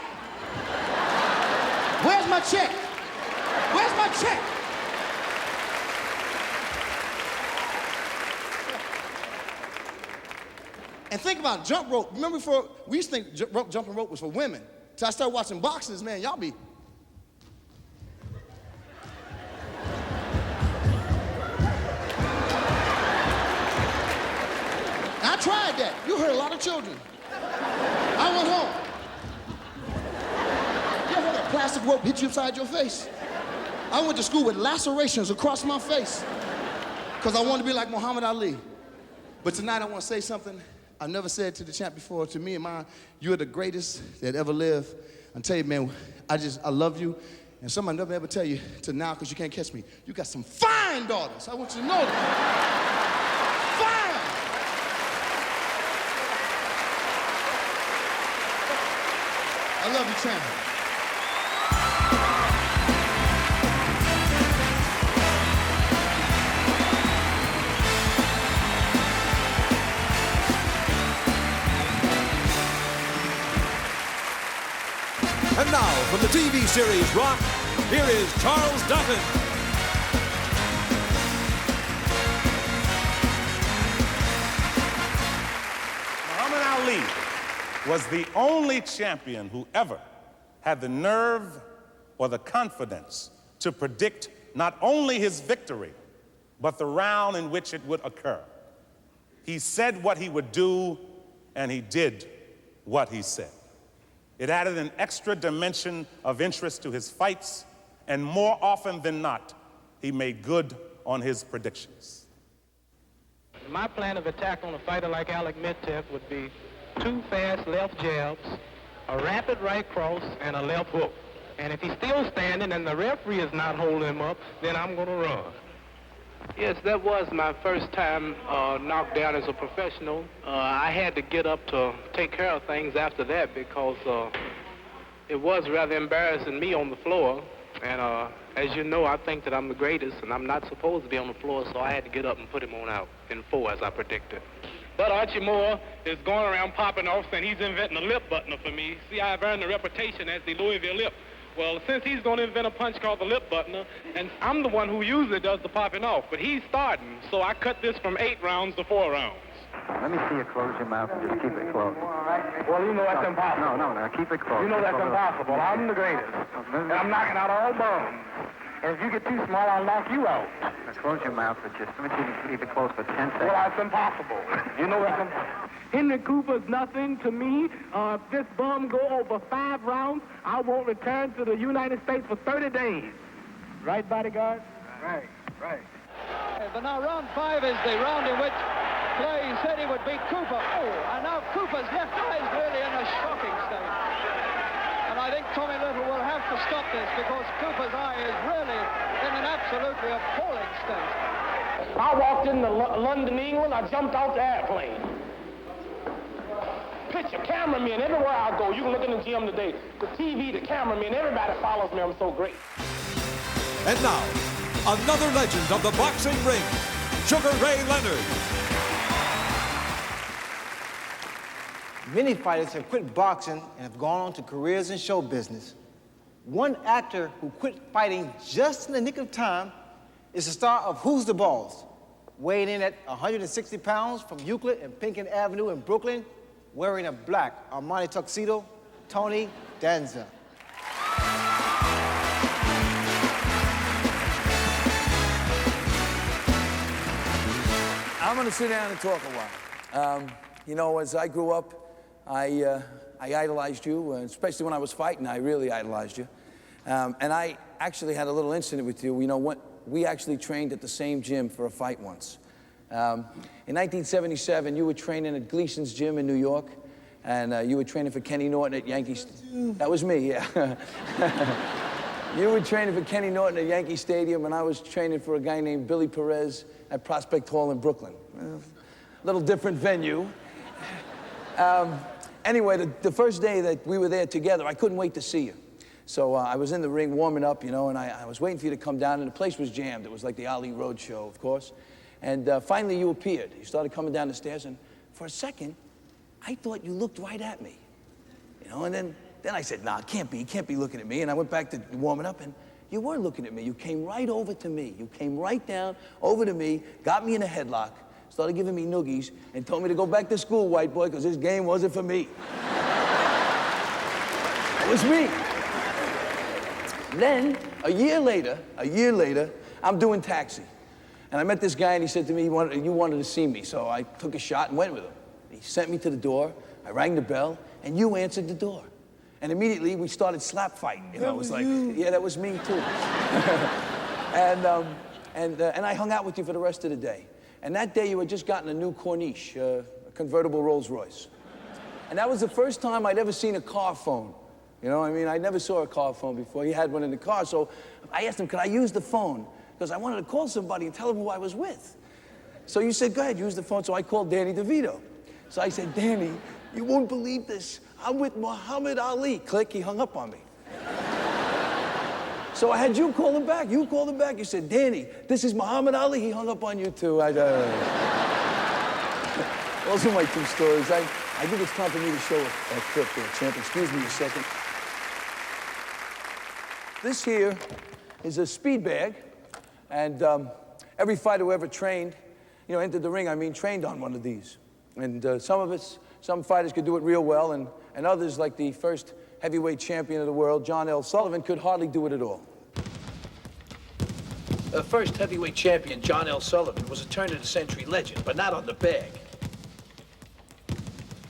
Where's my check? Where's my check? And think about it, jump rope. Remember before, we used to think jumping rope was for women. Till I started watching boxers, man, y'all be. I tried that. You hurt a lot of children. I went home. You ever had a plastic rope hit you upside your face? I went to school with lacerations across my face because I wanted to be like Muhammad Ali. But tonight I want to say something I've never said to the champ before, to me and mine. You're the greatest that ever lived. I tell you, man, I love you. And something I never ever tell you to now because you can't catch me. You got some fine daughters. I want you to know that. Fine. I love you, champ. And now, from the TV series Rock, here is Charles Dutton. Muhammad Ali was the only champion who ever had the nerve or the confidence to predict not only his victory, but the round in which it would occur. He said what he would do, and he did what he said. It added an extra dimension of interest to his fights, and more often than not, he made good on his predictions. My plan of attack on a fighter like Alec Metcalf would be 2 fast left jabs, a rapid right cross, and a left hook. And if he's still standing and the referee is not holding him up, then I'm going to run. Yes, that was my first time knocked down as a professional. I had to get up to take care of things after that because it was rather embarrassing me on the floor. And as you know, I think that I'm the greatest, and I'm not supposed to be on the floor, so I had to get up and put him on out in 4, as I predicted. But Archie Moore is going around popping off, and he's inventing a lip buttoner for me. See, I've earned a reputation as the Louisville lip. Well, since he's going to invent a punch called the lip buttoner, and I'm the one who usually does the popping off, but he's starting, so I cut this from 8 rounds to 4 rounds. Let me see you close your mouth and just keep it closed. Well, you know that's impossible. No, keep it closed. You know that's impossible. I'm the greatest. And I'm knocking out all bums. And if you get too small, I'll knock you out. Now close your mouth, but just let me see if you can keep it closed for 10 seconds. Well, that's impossible. You know that's impossible. Henry Cooper's nothing to me. If this bum go over 5 rounds, I won't return to the United States for 30 days. Right, bodyguard? Right. But now round 5 is the round in which Clay said he would beat Cooper. Oh, and now Cooper's left eye is really in a shocking state. And I think Tommy Little will have to stop this because Cooper's eye is really in an absolutely appalling state. I walked into London, England. I jumped out the airplane. Picture, cameramen, everywhere I go. You can look in the gym today. The TV, the cameramen, everybody follows me. I'm so great. And now, another legend of the boxing ring, Sugar Ray Leonard. Many fighters have quit boxing and have gone on to careers in show business. One actor who quit fighting just in the nick of time is the star of Who's the Boss? Weighing in at 160 pounds from Euclid and Pinkin Avenue in Brooklyn, wearing a black Armani tuxedo, Tony Danza. I'm gonna sit down and talk a while. You know, as I grew up, I idolized you, especially when I was fighting, I really idolized you. And I actually had a little incident with you. You know, we actually trained at the same gym for a fight once. In 1977, you were training at Gleason's gym in New York, and you were training for Kenny Norton at Yankee Stadium. That was me, yeah. You were training for Kenny Norton at Yankee Stadium, and I was training for a guy named Billy Perez at Prospect Hall in Brooklyn. A little different venue. Anyway, the first day that we were there together, I couldn't wait to see you. So I was in the ring warming up, you know, and I was waiting for you to come down, and the place was jammed. It was like the Ali Road show, of course. And finally you appeared. You started coming down the stairs, and for a second, I thought you looked right at me. You know, and then I said, nah, it can't be. He can't be looking at me. And I went back to warming up, and you were looking at me. You came right over to me. You came right down over to me, got me in a headlock, started giving me noogies, and told me to go back to school, white boy, because this game wasn't for me. It was me. Then, a year later, I'm doing taxi. And I met this guy, and he said to me, you wanted to see me. So I took a shot and went with him. He sent me to the door. I rang the bell, and you answered the door. And immediately, we started slap fighting. You know, it was like, yeah, that was me, too. And I hung out with you for the rest of the day. And that day, you had just gotten a new Corniche, a convertible Rolls Royce. And that was the first time I'd ever seen a car phone. You know, I mean, I never saw a car phone before. He had one in the car, so I asked him, could I use the phone? Because I wanted to call somebody and tell them who I was with. So you said, go ahead, use the phone. So I called Danny DeVito. So I said, Danny, you won't believe this. I'm with Muhammad Ali. Click, he hung up on me. So I had you call him back. You called him back. You said, Danny, this is Muhammad Ali. He hung up on you, too. Those are my two stories. I think it's time for me to show a clip there, champ. Excuse me a second. This here is a speed bag, and every fighter who ever trained, you know, entered the ring, I mean, trained on one of these. And some fighters could do it real well, and others, like the first heavyweight champion of the world, John L. Sullivan, could hardly do it at all. The first heavyweight champion, John L. Sullivan, was a turn-of-the-century legend, but not on the bag.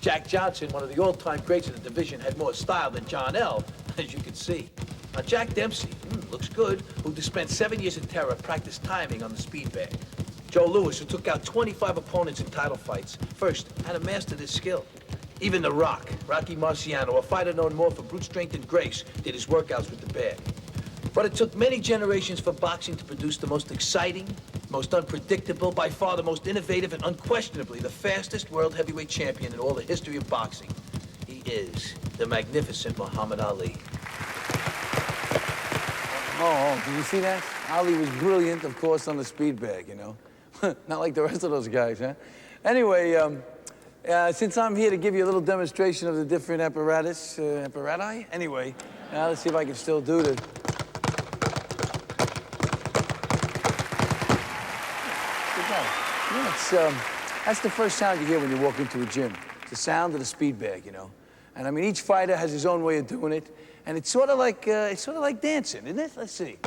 Jack Johnson, one of the all-time greats of the division, had more style than John L., as you can see. Now, Jack Dempsey, looks good, who dispensed 7 years in terror, practiced timing on the speed bag. Joe Louis, who took out 25 opponents in title fights, first had to master this skill. Even The Rock, Rocky Marciano, a fighter known more for brute strength and grace, did his workouts with the bag. But it took many generations for boxing to produce the most exciting, most unpredictable, by far the most innovative, and unquestionably the fastest world heavyweight champion in all the history of boxing. He is the magnificent Muhammad Ali. Oh, did you see that? Ali was brilliant, of course, on the speed bag, you know. Not like the rest of those guys, huh? Anyway, since I'm here to give you a little demonstration of the different apparatus, anyway, Now, let's see if I can still do this. Yeah, that's the first sound you hear when you walk into a gym. It's the sound of the speed bag, you know. And I mean, each fighter has his own way of doing it, and it's sort of like dancing, isn't it? Let's see.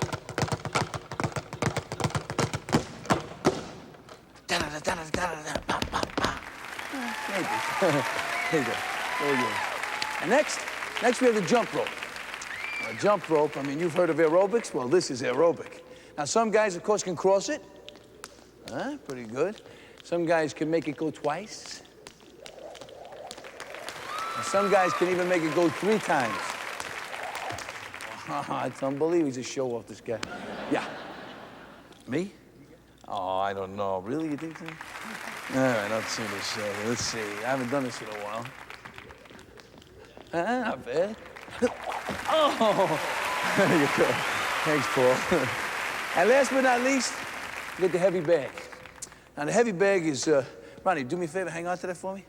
Maybe. There you go. Very good. And next we have the jump rope. Jump rope, I mean, you've heard of aerobics? Well, this is aerobic. Now, some guys, of course, can cross it. Pretty good. Some guys can make it go twice. And some guys can even make it go 3 times. It's unbelievable. He's a show-off, this guy. Yeah. Me? Oh, I don't know. Really, you think so? All right, let's see this. Let's see. I haven't done this in a while. Not bad. Oh! There you go. Thanks, Paul. And last but not least, you get the heavy bag. Now, the heavy bag is, Ronnie, do me a favor, hang on to that for me.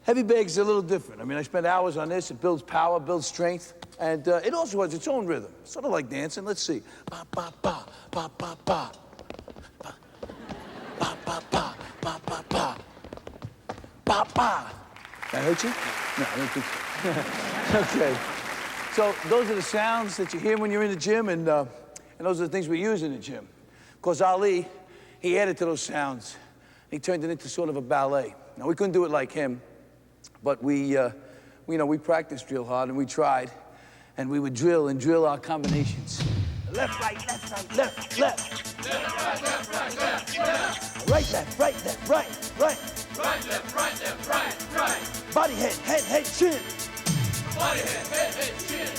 Heavy bag is a little different. I mean, I spent hours on this. It builds power, builds strength, and it also has its own rhythm. Sort of like dancing. Let's see. Ba, ba, ba, ba, ba, ba. Ba, ba, ba, ba, ba, ba, ba. Ba, ba. That hurt you? No, I don't think so. Okay. So those are the sounds that you hear when you're in the gym, and those are the things we use in the gym. Of course, Ali, he added to those sounds. He turned it into sort of a ballet. Now, we couldn't do it like him, but we practiced real hard, and we tried, and we would drill our combinations. Left, right, left, right, left, left. Left, right, left, right, left, left. Right, left, right, left, right, right. Right, left, right, left, right, right. Body, head, chin. Body, head, chin.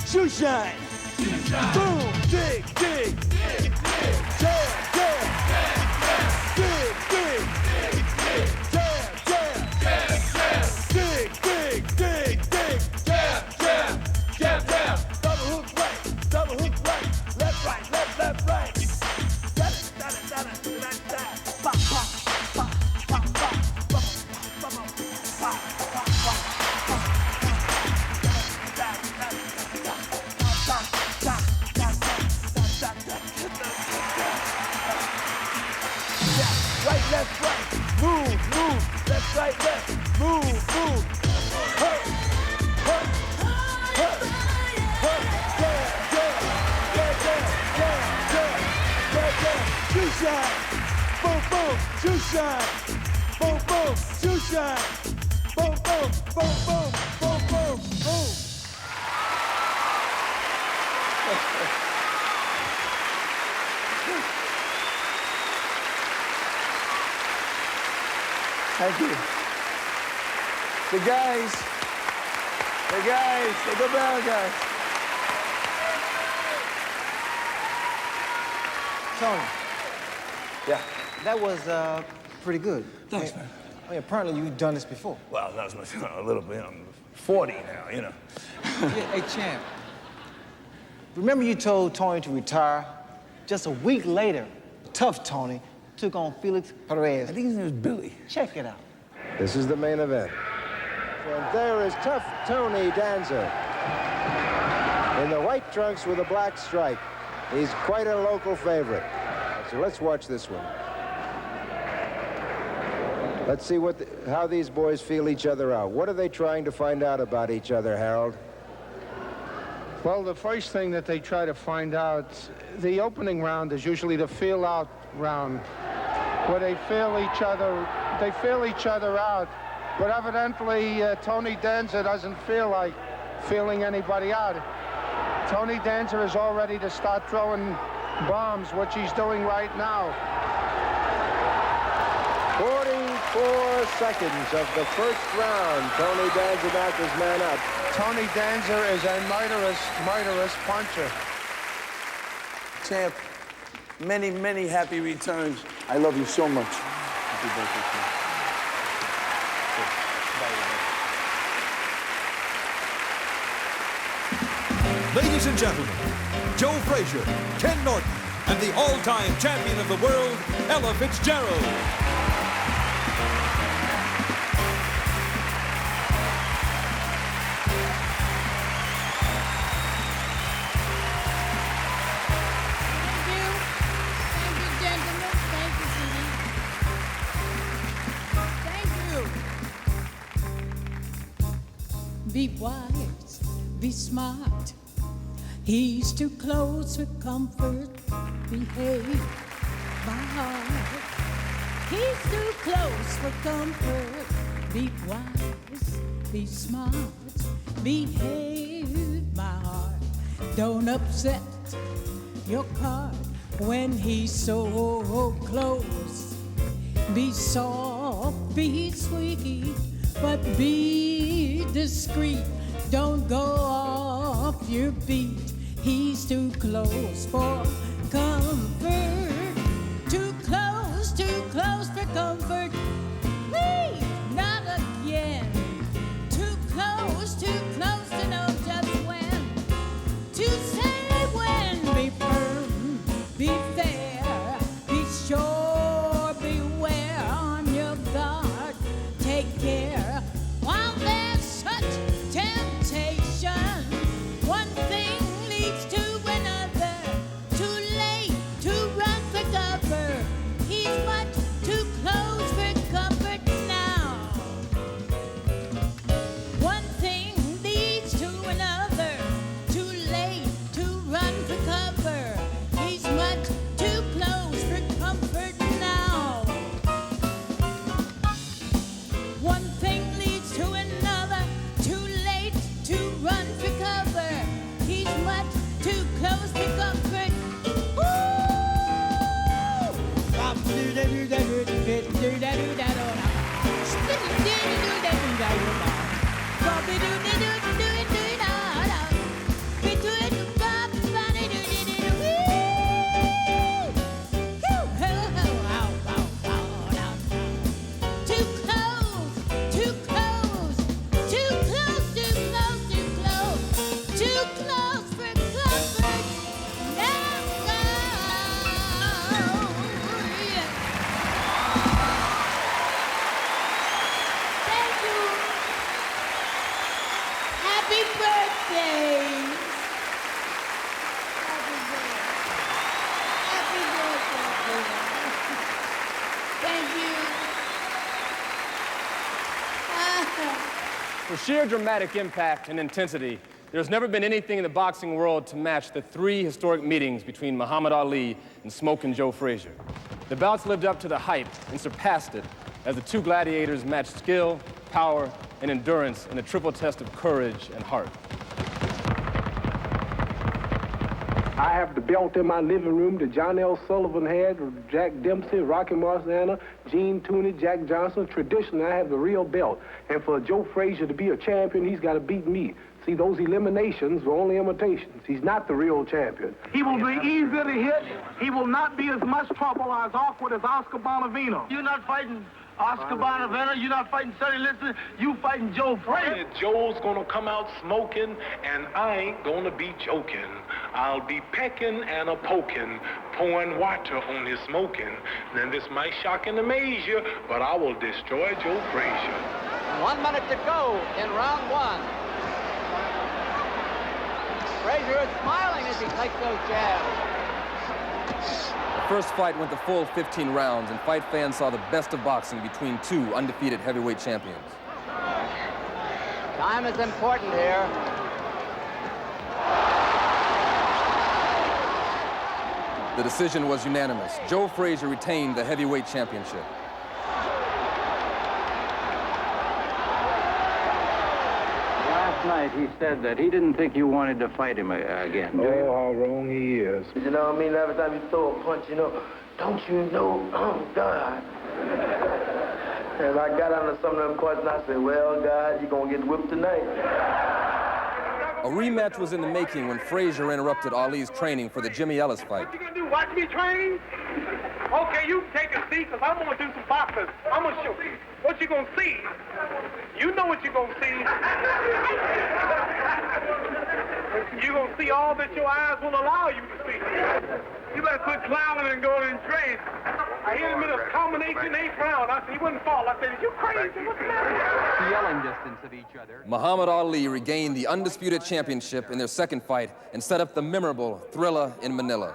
Shoe shine. Shoe shine. Boom, dig, dig. Dig, dig. Jab, jab. Jab, jab. Dig, dig. Dig, dig. Jab, jab. Jab, jab. Dig, dig, dig, dig. Jab, jab. Jab, jab. Double hook right. Left, right, left, right. Got it, got it, got it, got it, got it. Pop, pop, pop, pop, pop, pop, pop, pop, pop, pop. Right, left, right, move, left, right, left, move, hurt, yeah, shoe shine, boom, shoe shine, boom, shoe shine, boom. Thank you. The guys, they go down, guys. Tony. Yeah. That was pretty good. Thanks, man. I mean, apparently you've done this before. Well, not as much, a little bit. I'm 40 now, you know. Hey, champ. Remember you told Tony to retire? Just a week later, tough Tony took on Felix Perez. I think his name was Billy. Check it out. This is the main event. And there is tough Tony Danza in the white trunks with a black stripe. He's quite a local favorite. So let's watch this one. Let's see how these boys feel each other out. What are they trying to find out about each other, Harold? Well, the first thing that they try to find out, the opening round is usually the feel-out round, where they feel each other out. But evidently, Tony Danza doesn't feel like feeling anybody out. Tony Danza is all ready to start throwing bombs, which he's doing right now. 44 seconds of the first round. Tony Danza knocked his man out. Tony Danza is a murderous puncher. Champ, many happy returns. I love you so much. Happy birthday, champ. Ladies and gentlemen, Joe Frazier, Ken Norton, and the all-time champion of the world, Ella Fitzgerald. be wise, be smart. He's too close for comfort, behave, my heart. He's too close for comfort, be wise, be smart, behave, my heart. Don't upset your card when he's so close. Be soft, be sweet, but be discreet. Don't go off your beat. He's too close for comfort. Too close for comfort. Please, not again. Too close to know just when. To say when. Be firm, be fair, be sure, beware on your guard. Take care while there's such temptation. One thing leads to another. Too late to run for cover. He's much too close for comfort now. One thing leads to another. Too late to run for cover. He's much too close for comfort now. One thing leads to another. Too late to run for cover. He's much too close for comfort. Happy birthday! Happy birthday! Thank you. For sheer dramatic impact and intensity, there's never been anything in the boxing world to match the 3 historic meetings between Muhammad Ali and Smokin' Joe Frazier. The bouts lived up to the hype and surpassed it as the 2 gladiators matched skill, power, and endurance in a triple test of courage and heart. I have the belt in my living room that John L. Sullivan had, Jack Dempsey, Rocky Marciano, Gene Tooney, Jack Johnson. Traditionally, I have the real belt. And for Joe Frazier to be a champion, he's got to beat me. See, those eliminations were only imitations. He's not the real champion. He will be easy to hit. He will not be as much trouble or as awkward as Oscar Bonavino. You're not fighting Oscar Bonavino. You're not fighting Sonny Liston. You fighting Joe Frazier. Joe's gonna come out smoking, and I ain't gonna be joking. I'll be pecking and a poking, pouring water on his smoking. Then this might shock and amaze you, but I will destroy Joe Frazier. 1 minute to go in round 1. Frazier is smiling as he takes those jabs. The first fight went the full 15 rounds, and fight fans saw the best of boxing between 2 undefeated heavyweight champions. Time is important here. The decision was unanimous. Joe Frazier retained the heavyweight championship. Last night he said that he didn't think you wanted to fight him again. Oh, how wrong he is. You know what I mean? Every time you throw a punch, you know, don't you know, oh, God. And I got under some of them punches, and I said, well, God, you're going to get whipped tonight. A rematch was in the making when Frazier interrupted Ali's training for the Jimmy Ellis fight. What you gonna do, watch me train? Okay, you take a seat, because I'm gonna do some boxing. I'm gonna show you what you gonna see. You know what you're gonna see. You're gonna see all that your eyes will allow you to see. You better quit clowning and go and train. I hit him in a combination 8th round. I said, he wouldn't fall. I said, are you crazy? What's the matter? Yelling distance of each other. Muhammad Ali regained the undisputed championship in their second fight and set up the memorable Thriller in Manila.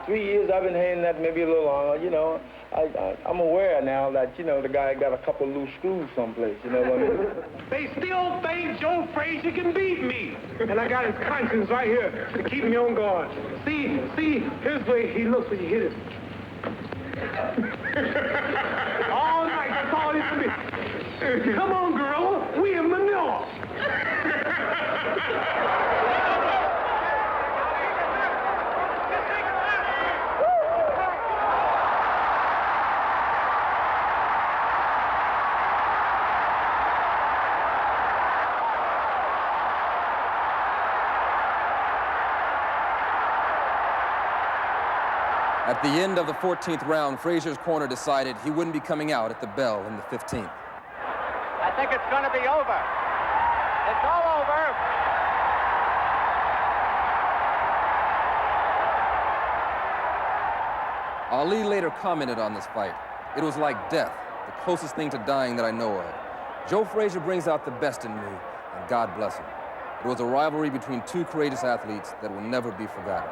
3 years I've been handling that, maybe a little longer, you know. I'm aware now that, you know, the guy got a couple loose screws someplace, you know what I mean? They still think Joe Frazier can beat me. And I got his conscience right here to keep me on guard. See, here's the way he looks when you hit him. All night, that's all it can be. Come on, girl, we in Manila. At the end of the 14th round, Frazier's corner decided he wouldn't be coming out at the bell in the 15th. I think it's going to be over. It's all over. Ali later commented on this fight. It was like death, the closest thing to dying that I know of. Joe Frazier brings out the best in me, and God bless him. It was a rivalry between two courageous athletes that will never be forgotten.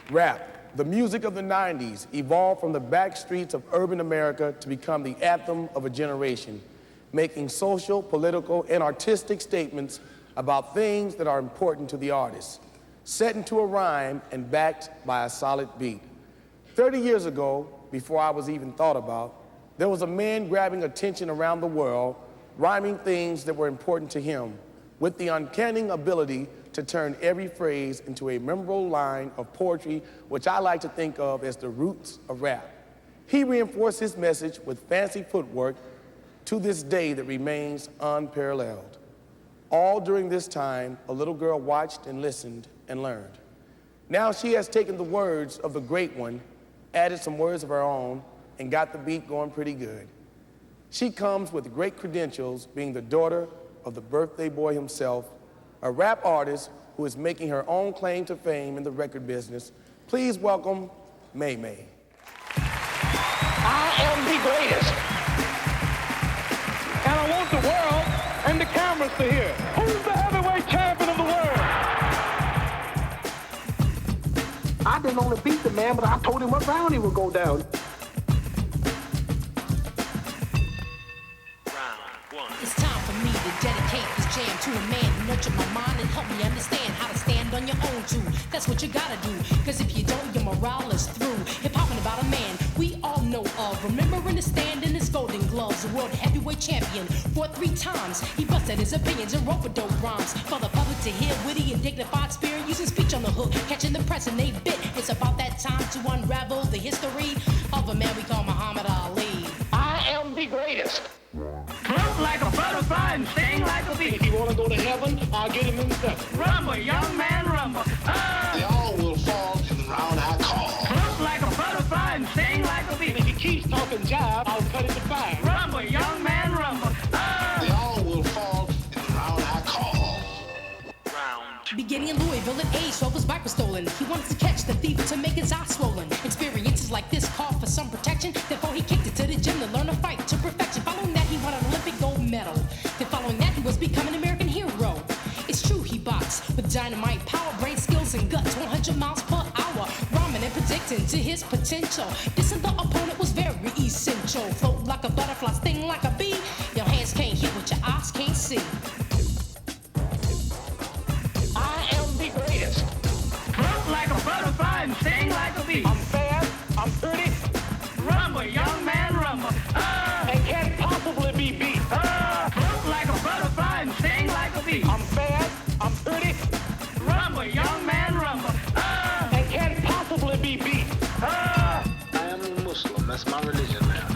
Rap, the music of the 90s, evolved from the back streets of urban America to become the anthem of a generation, making social, political, and artistic statements about things that are important to the artist, set into a rhyme and backed by a solid beat. 30 years ago, before I was even thought about, there was a man grabbing attention around the world, rhyming things that were important to him, with the uncanny ability to turn every phrase into a memorable line of poetry, which I like to think of as the roots of rap. He reinforced his message with fancy footwork to this day that remains unparalleled. All during this time, a little girl watched and listened and learned. Now she has taken the words of the great one, added some words of her own, and got the beat going pretty good. She comes with great credentials, being the daughter of the birthday boy himself, a rap artist who is making her own claim to fame in the record business. Please welcome May May. I am the greatest. And I want the world and the cameras to hear. Who's the heavyweight champion of the world? I didn't only beat the man, but I told him what round he would go down. It's time for me to dedicate this jam to a man who nurtured my mind and helped me understand how to stand on your own too. That's what you gotta do, cause if you don't, your morale is through. Hip-hopping about a man we all know of, remembering to stand in his golden gloves, the world heavyweight champion. Fought 3 times, he busted his opinions and wrote dope rhymes for the public to hear, witty and dignified spirit, using speech on the hook, catching the press and they bit. It's about that time to unravel the history of a man we call Muhammad Ali. I am the greatest. Float like a butterfly and sting like a bee. If you want to go to heaven, I'll get him in the rumble, young man, rumble. They all will fall in the round I call. Float like a butterfly and sting like a bee. If he keeps talking jive, I'll cut it to 5. Rumble, young man, rumble. They all will fall in the round I call. Beginning in Louisville at age 12, his bike was stolen. He wanted to catch the thief to make his eyes swollen. Experiences like this called for some protection. Therefore, he kicked it to the gym to learn a fight to perfection. Following that, he won an Olympic gold medal. Then following that, he was becoming an American hero. It's true, he boxed with dynamite power, brain skills, and guts, 100 miles per hour. Rhyming and predicting to his potential. Dissing the opponent was very essential. Float like a butterfly, sting like a bee. Your hands can't hear what your eyes can't see. I am the greatest. Float like a butterfly and sting like a bee. I'm fast, I'm pretty. Rumble, young man, rumble. And can't possibly be beat. Float like a butterfly and sting like a bee. I'm fast, I'm pretty. Rumble, young man, rumble. And can't possibly be beat. I am a Muslim, that's my religion now.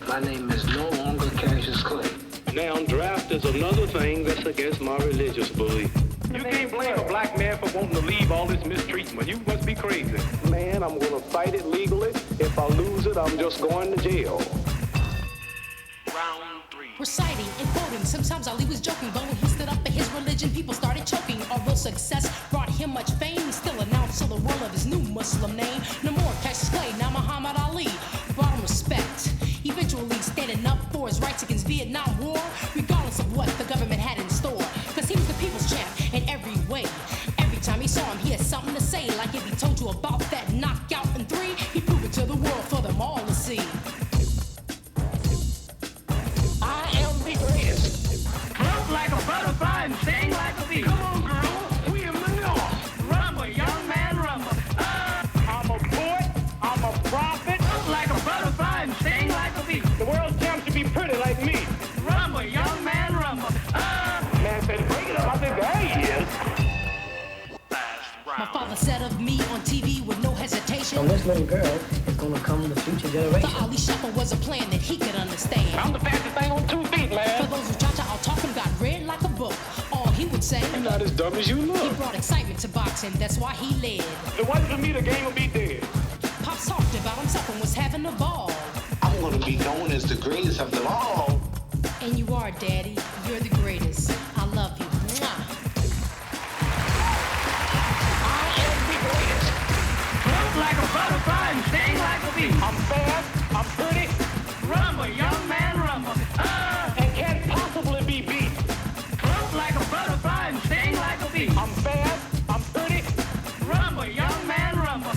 My name is no longer Cassius Clay. Now, draft is another thing that's against my religious belief. You can't blame a black man for wanting to leave all this mistreatment. You must be crazy. Man, I'm going to fight it legally. If I lose it, I'm just going to jail. Round 3. Reciting and quoting. Sometimes Ali was joking, but when he stood up for his religion, people started choking. Although success brought him much fame, he still announced to the world of his new Muslim name. No more Cassius Clay, now Muhammad Ali. Brought him respect. Eventually standing up for his rights against Vietnam War, regardless of what the government had in store. Cause he was the people's champ in every way. knockout in 3. He proved it to the world for them all to see. I am the greatest. Float like a butterfly and sing like a bee. Come on, girl, we in the north. Rumble, young man, rumble. I'm a poet, I'm a prophet. Float like a butterfly and sing like a bee. The world champ should be pretty like me. Rumble, young man, rumble. Man said, break it up. I said, there he is. My father said of me on TV with no hesitation. From this little girl is gonna come the future generation. The Ali Shuffle was a plan that he could understand. I'm the fastest thing on 2 feet, man. For those who cha-cha out talking got read like a book. All he would say, you're not as dumb as you look. He brought excitement to boxing, that's why he led. If it wasn't for me, the game would be dead. Pop talked about himself and was having a ball. I'm gonna be known as the greatest of them all. And you are, Daddy. You're the greatest. I love you. Mwah. Like a butterfly and sting like a bee. I'm fast, I'm pretty. Rumble, young man, rumble. And can't possibly be beat. Float like a butterfly and sting like a bee. I'm fast, I'm pretty. Rumble, young man, rumble.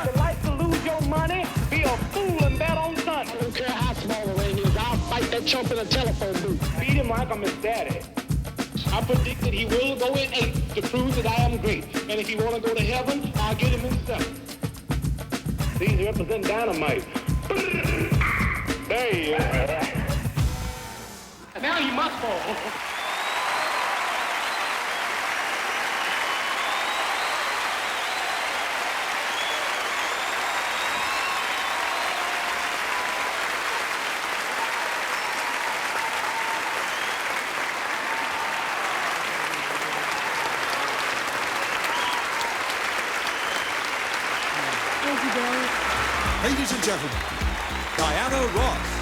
You like to lose your money? Be a fool and bet on Sunday. I don't care how small the ring is. I'll fight that chump in a telephone booth. Beat him like I'm his daddy. I predict that he will go in 8 to prove that I am great. And if he want to go to heaven, I'll get him in 7. These represent dynamite. There you are. Now you must fall. Ladies and gentlemen, Diana Ross.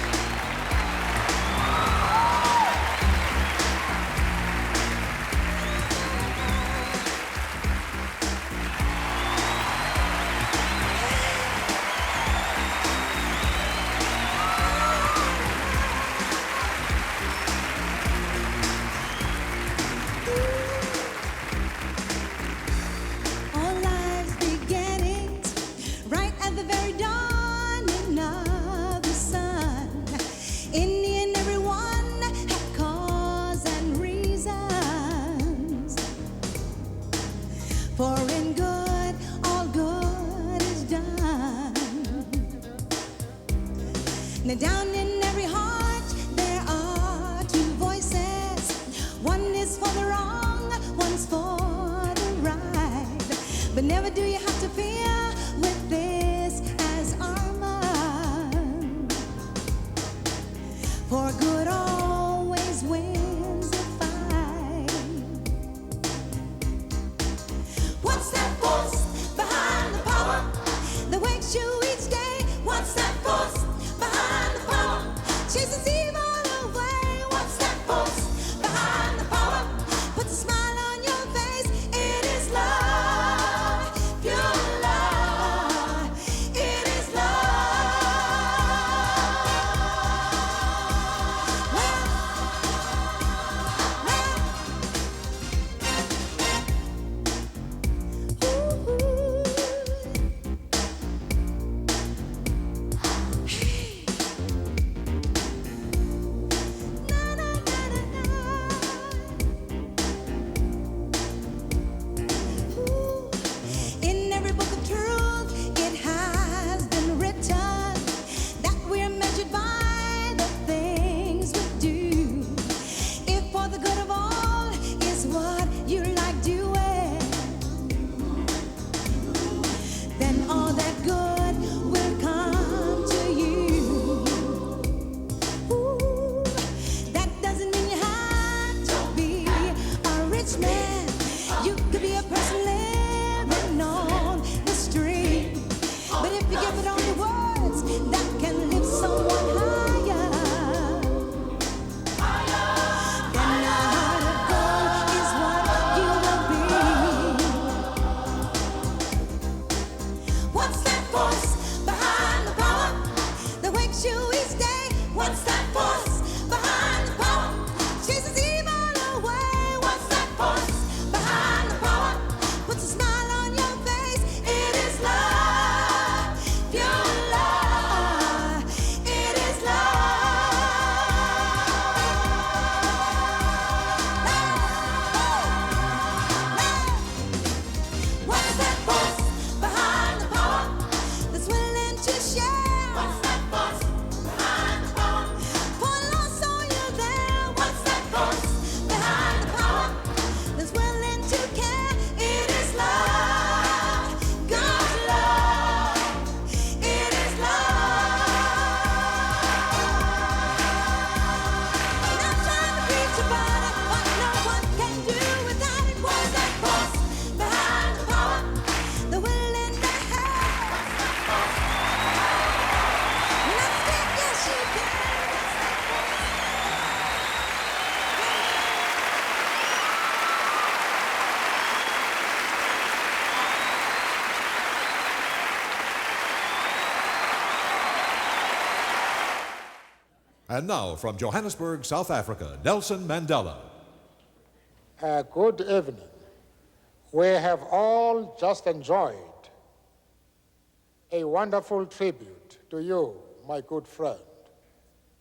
Down in every heart there are 2 voices. One is for the wrong, one's for the right. But never do you have to fear with this as armor. For good always wins the fight. What's that force behind the power that wakes you each day? What's that force? Chases evil away. What's that force behind the power? Puts a smile on your face. It is love, pure love. It is love. Puts a smile on your face. It is love. And now, from Johannesburg, South Africa, Nelson Mandela. Good evening. We have all just enjoyed a wonderful tribute to you, my good friend.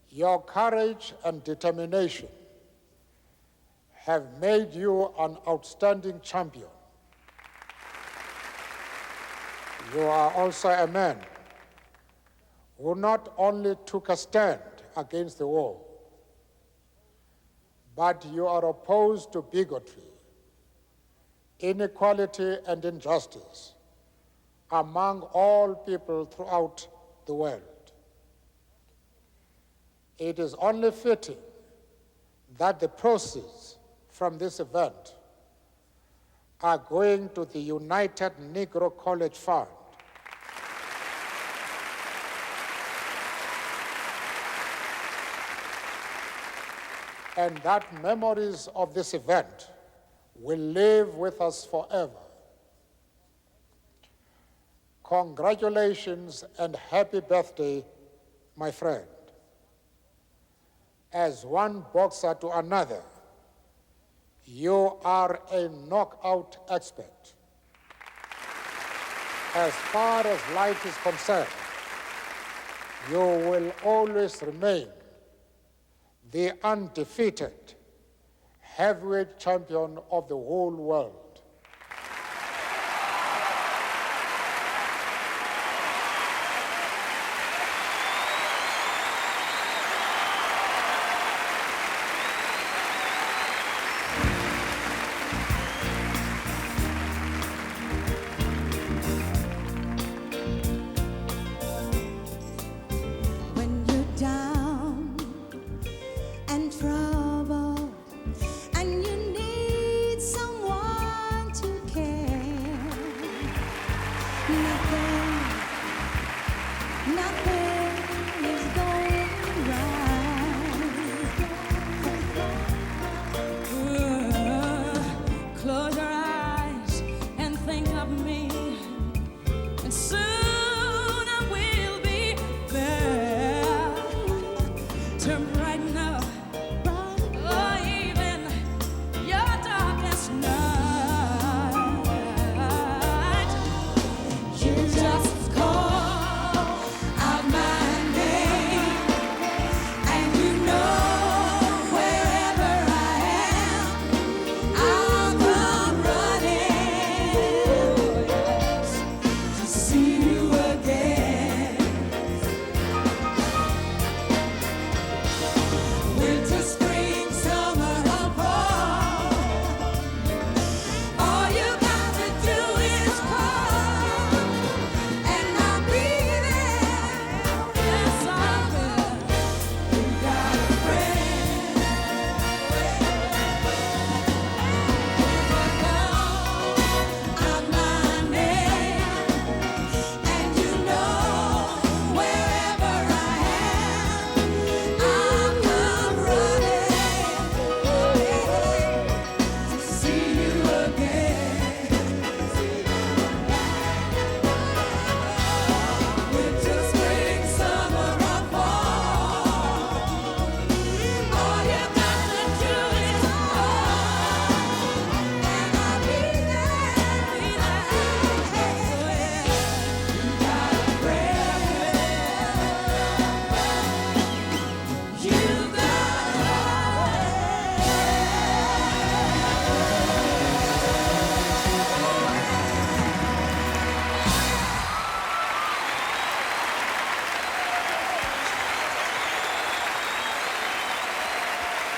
Your courage and determination have made you an outstanding champion. You are also a man who not only took a stand against the war, but you are opposed to bigotry, inequality, and injustice among all people throughout the world. It is only fitting that the proceeds from this event are going to the United Negro College Fund. And that memories of this event will live with us forever. Congratulations and happy birthday, my friend. As one boxer to another, you are a knockout expert. As far as life is concerned, you will always remain the undefeated heavyweight champion of the whole world.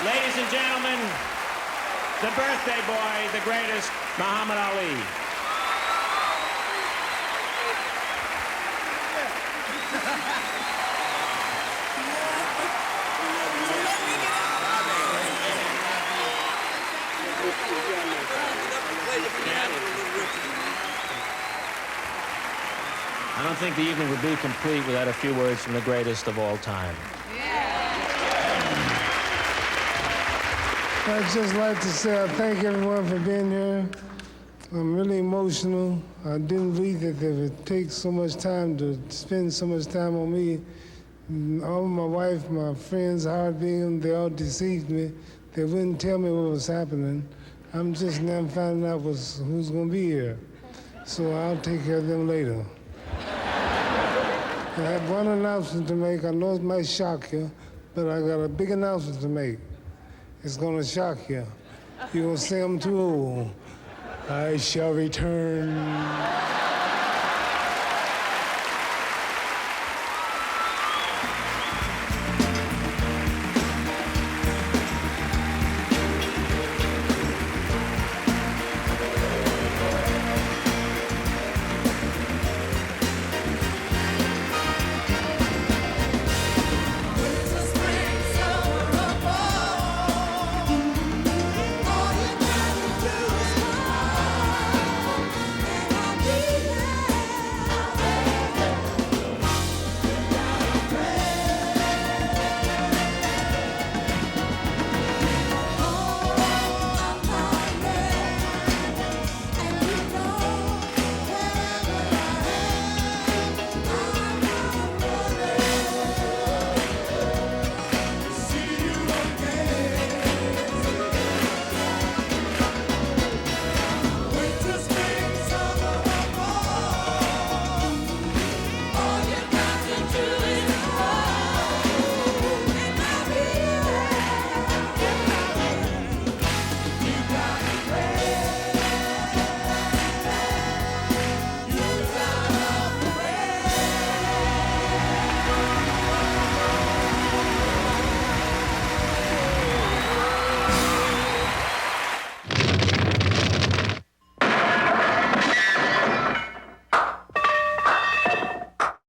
Ladies and gentlemen, the birthday boy, the greatest, Muhammad Ali. I don't think the evening would be complete without a few words from the greatest of all time. I'd just like to say I thank everyone for being here. I'm really emotional. I didn't believe that they would take so much time to spend so much time on me All my wife, my friends, Howard Bingham, they all deceived me. They wouldn't tell me what was happening. I'm just now finding out who's gonna be here. So I'll take care of them later. I have one announcement to make. I know it might shock you, but I got a big announcement to make. It's gonna shock you. You're gonna say I'm too old. I shall return.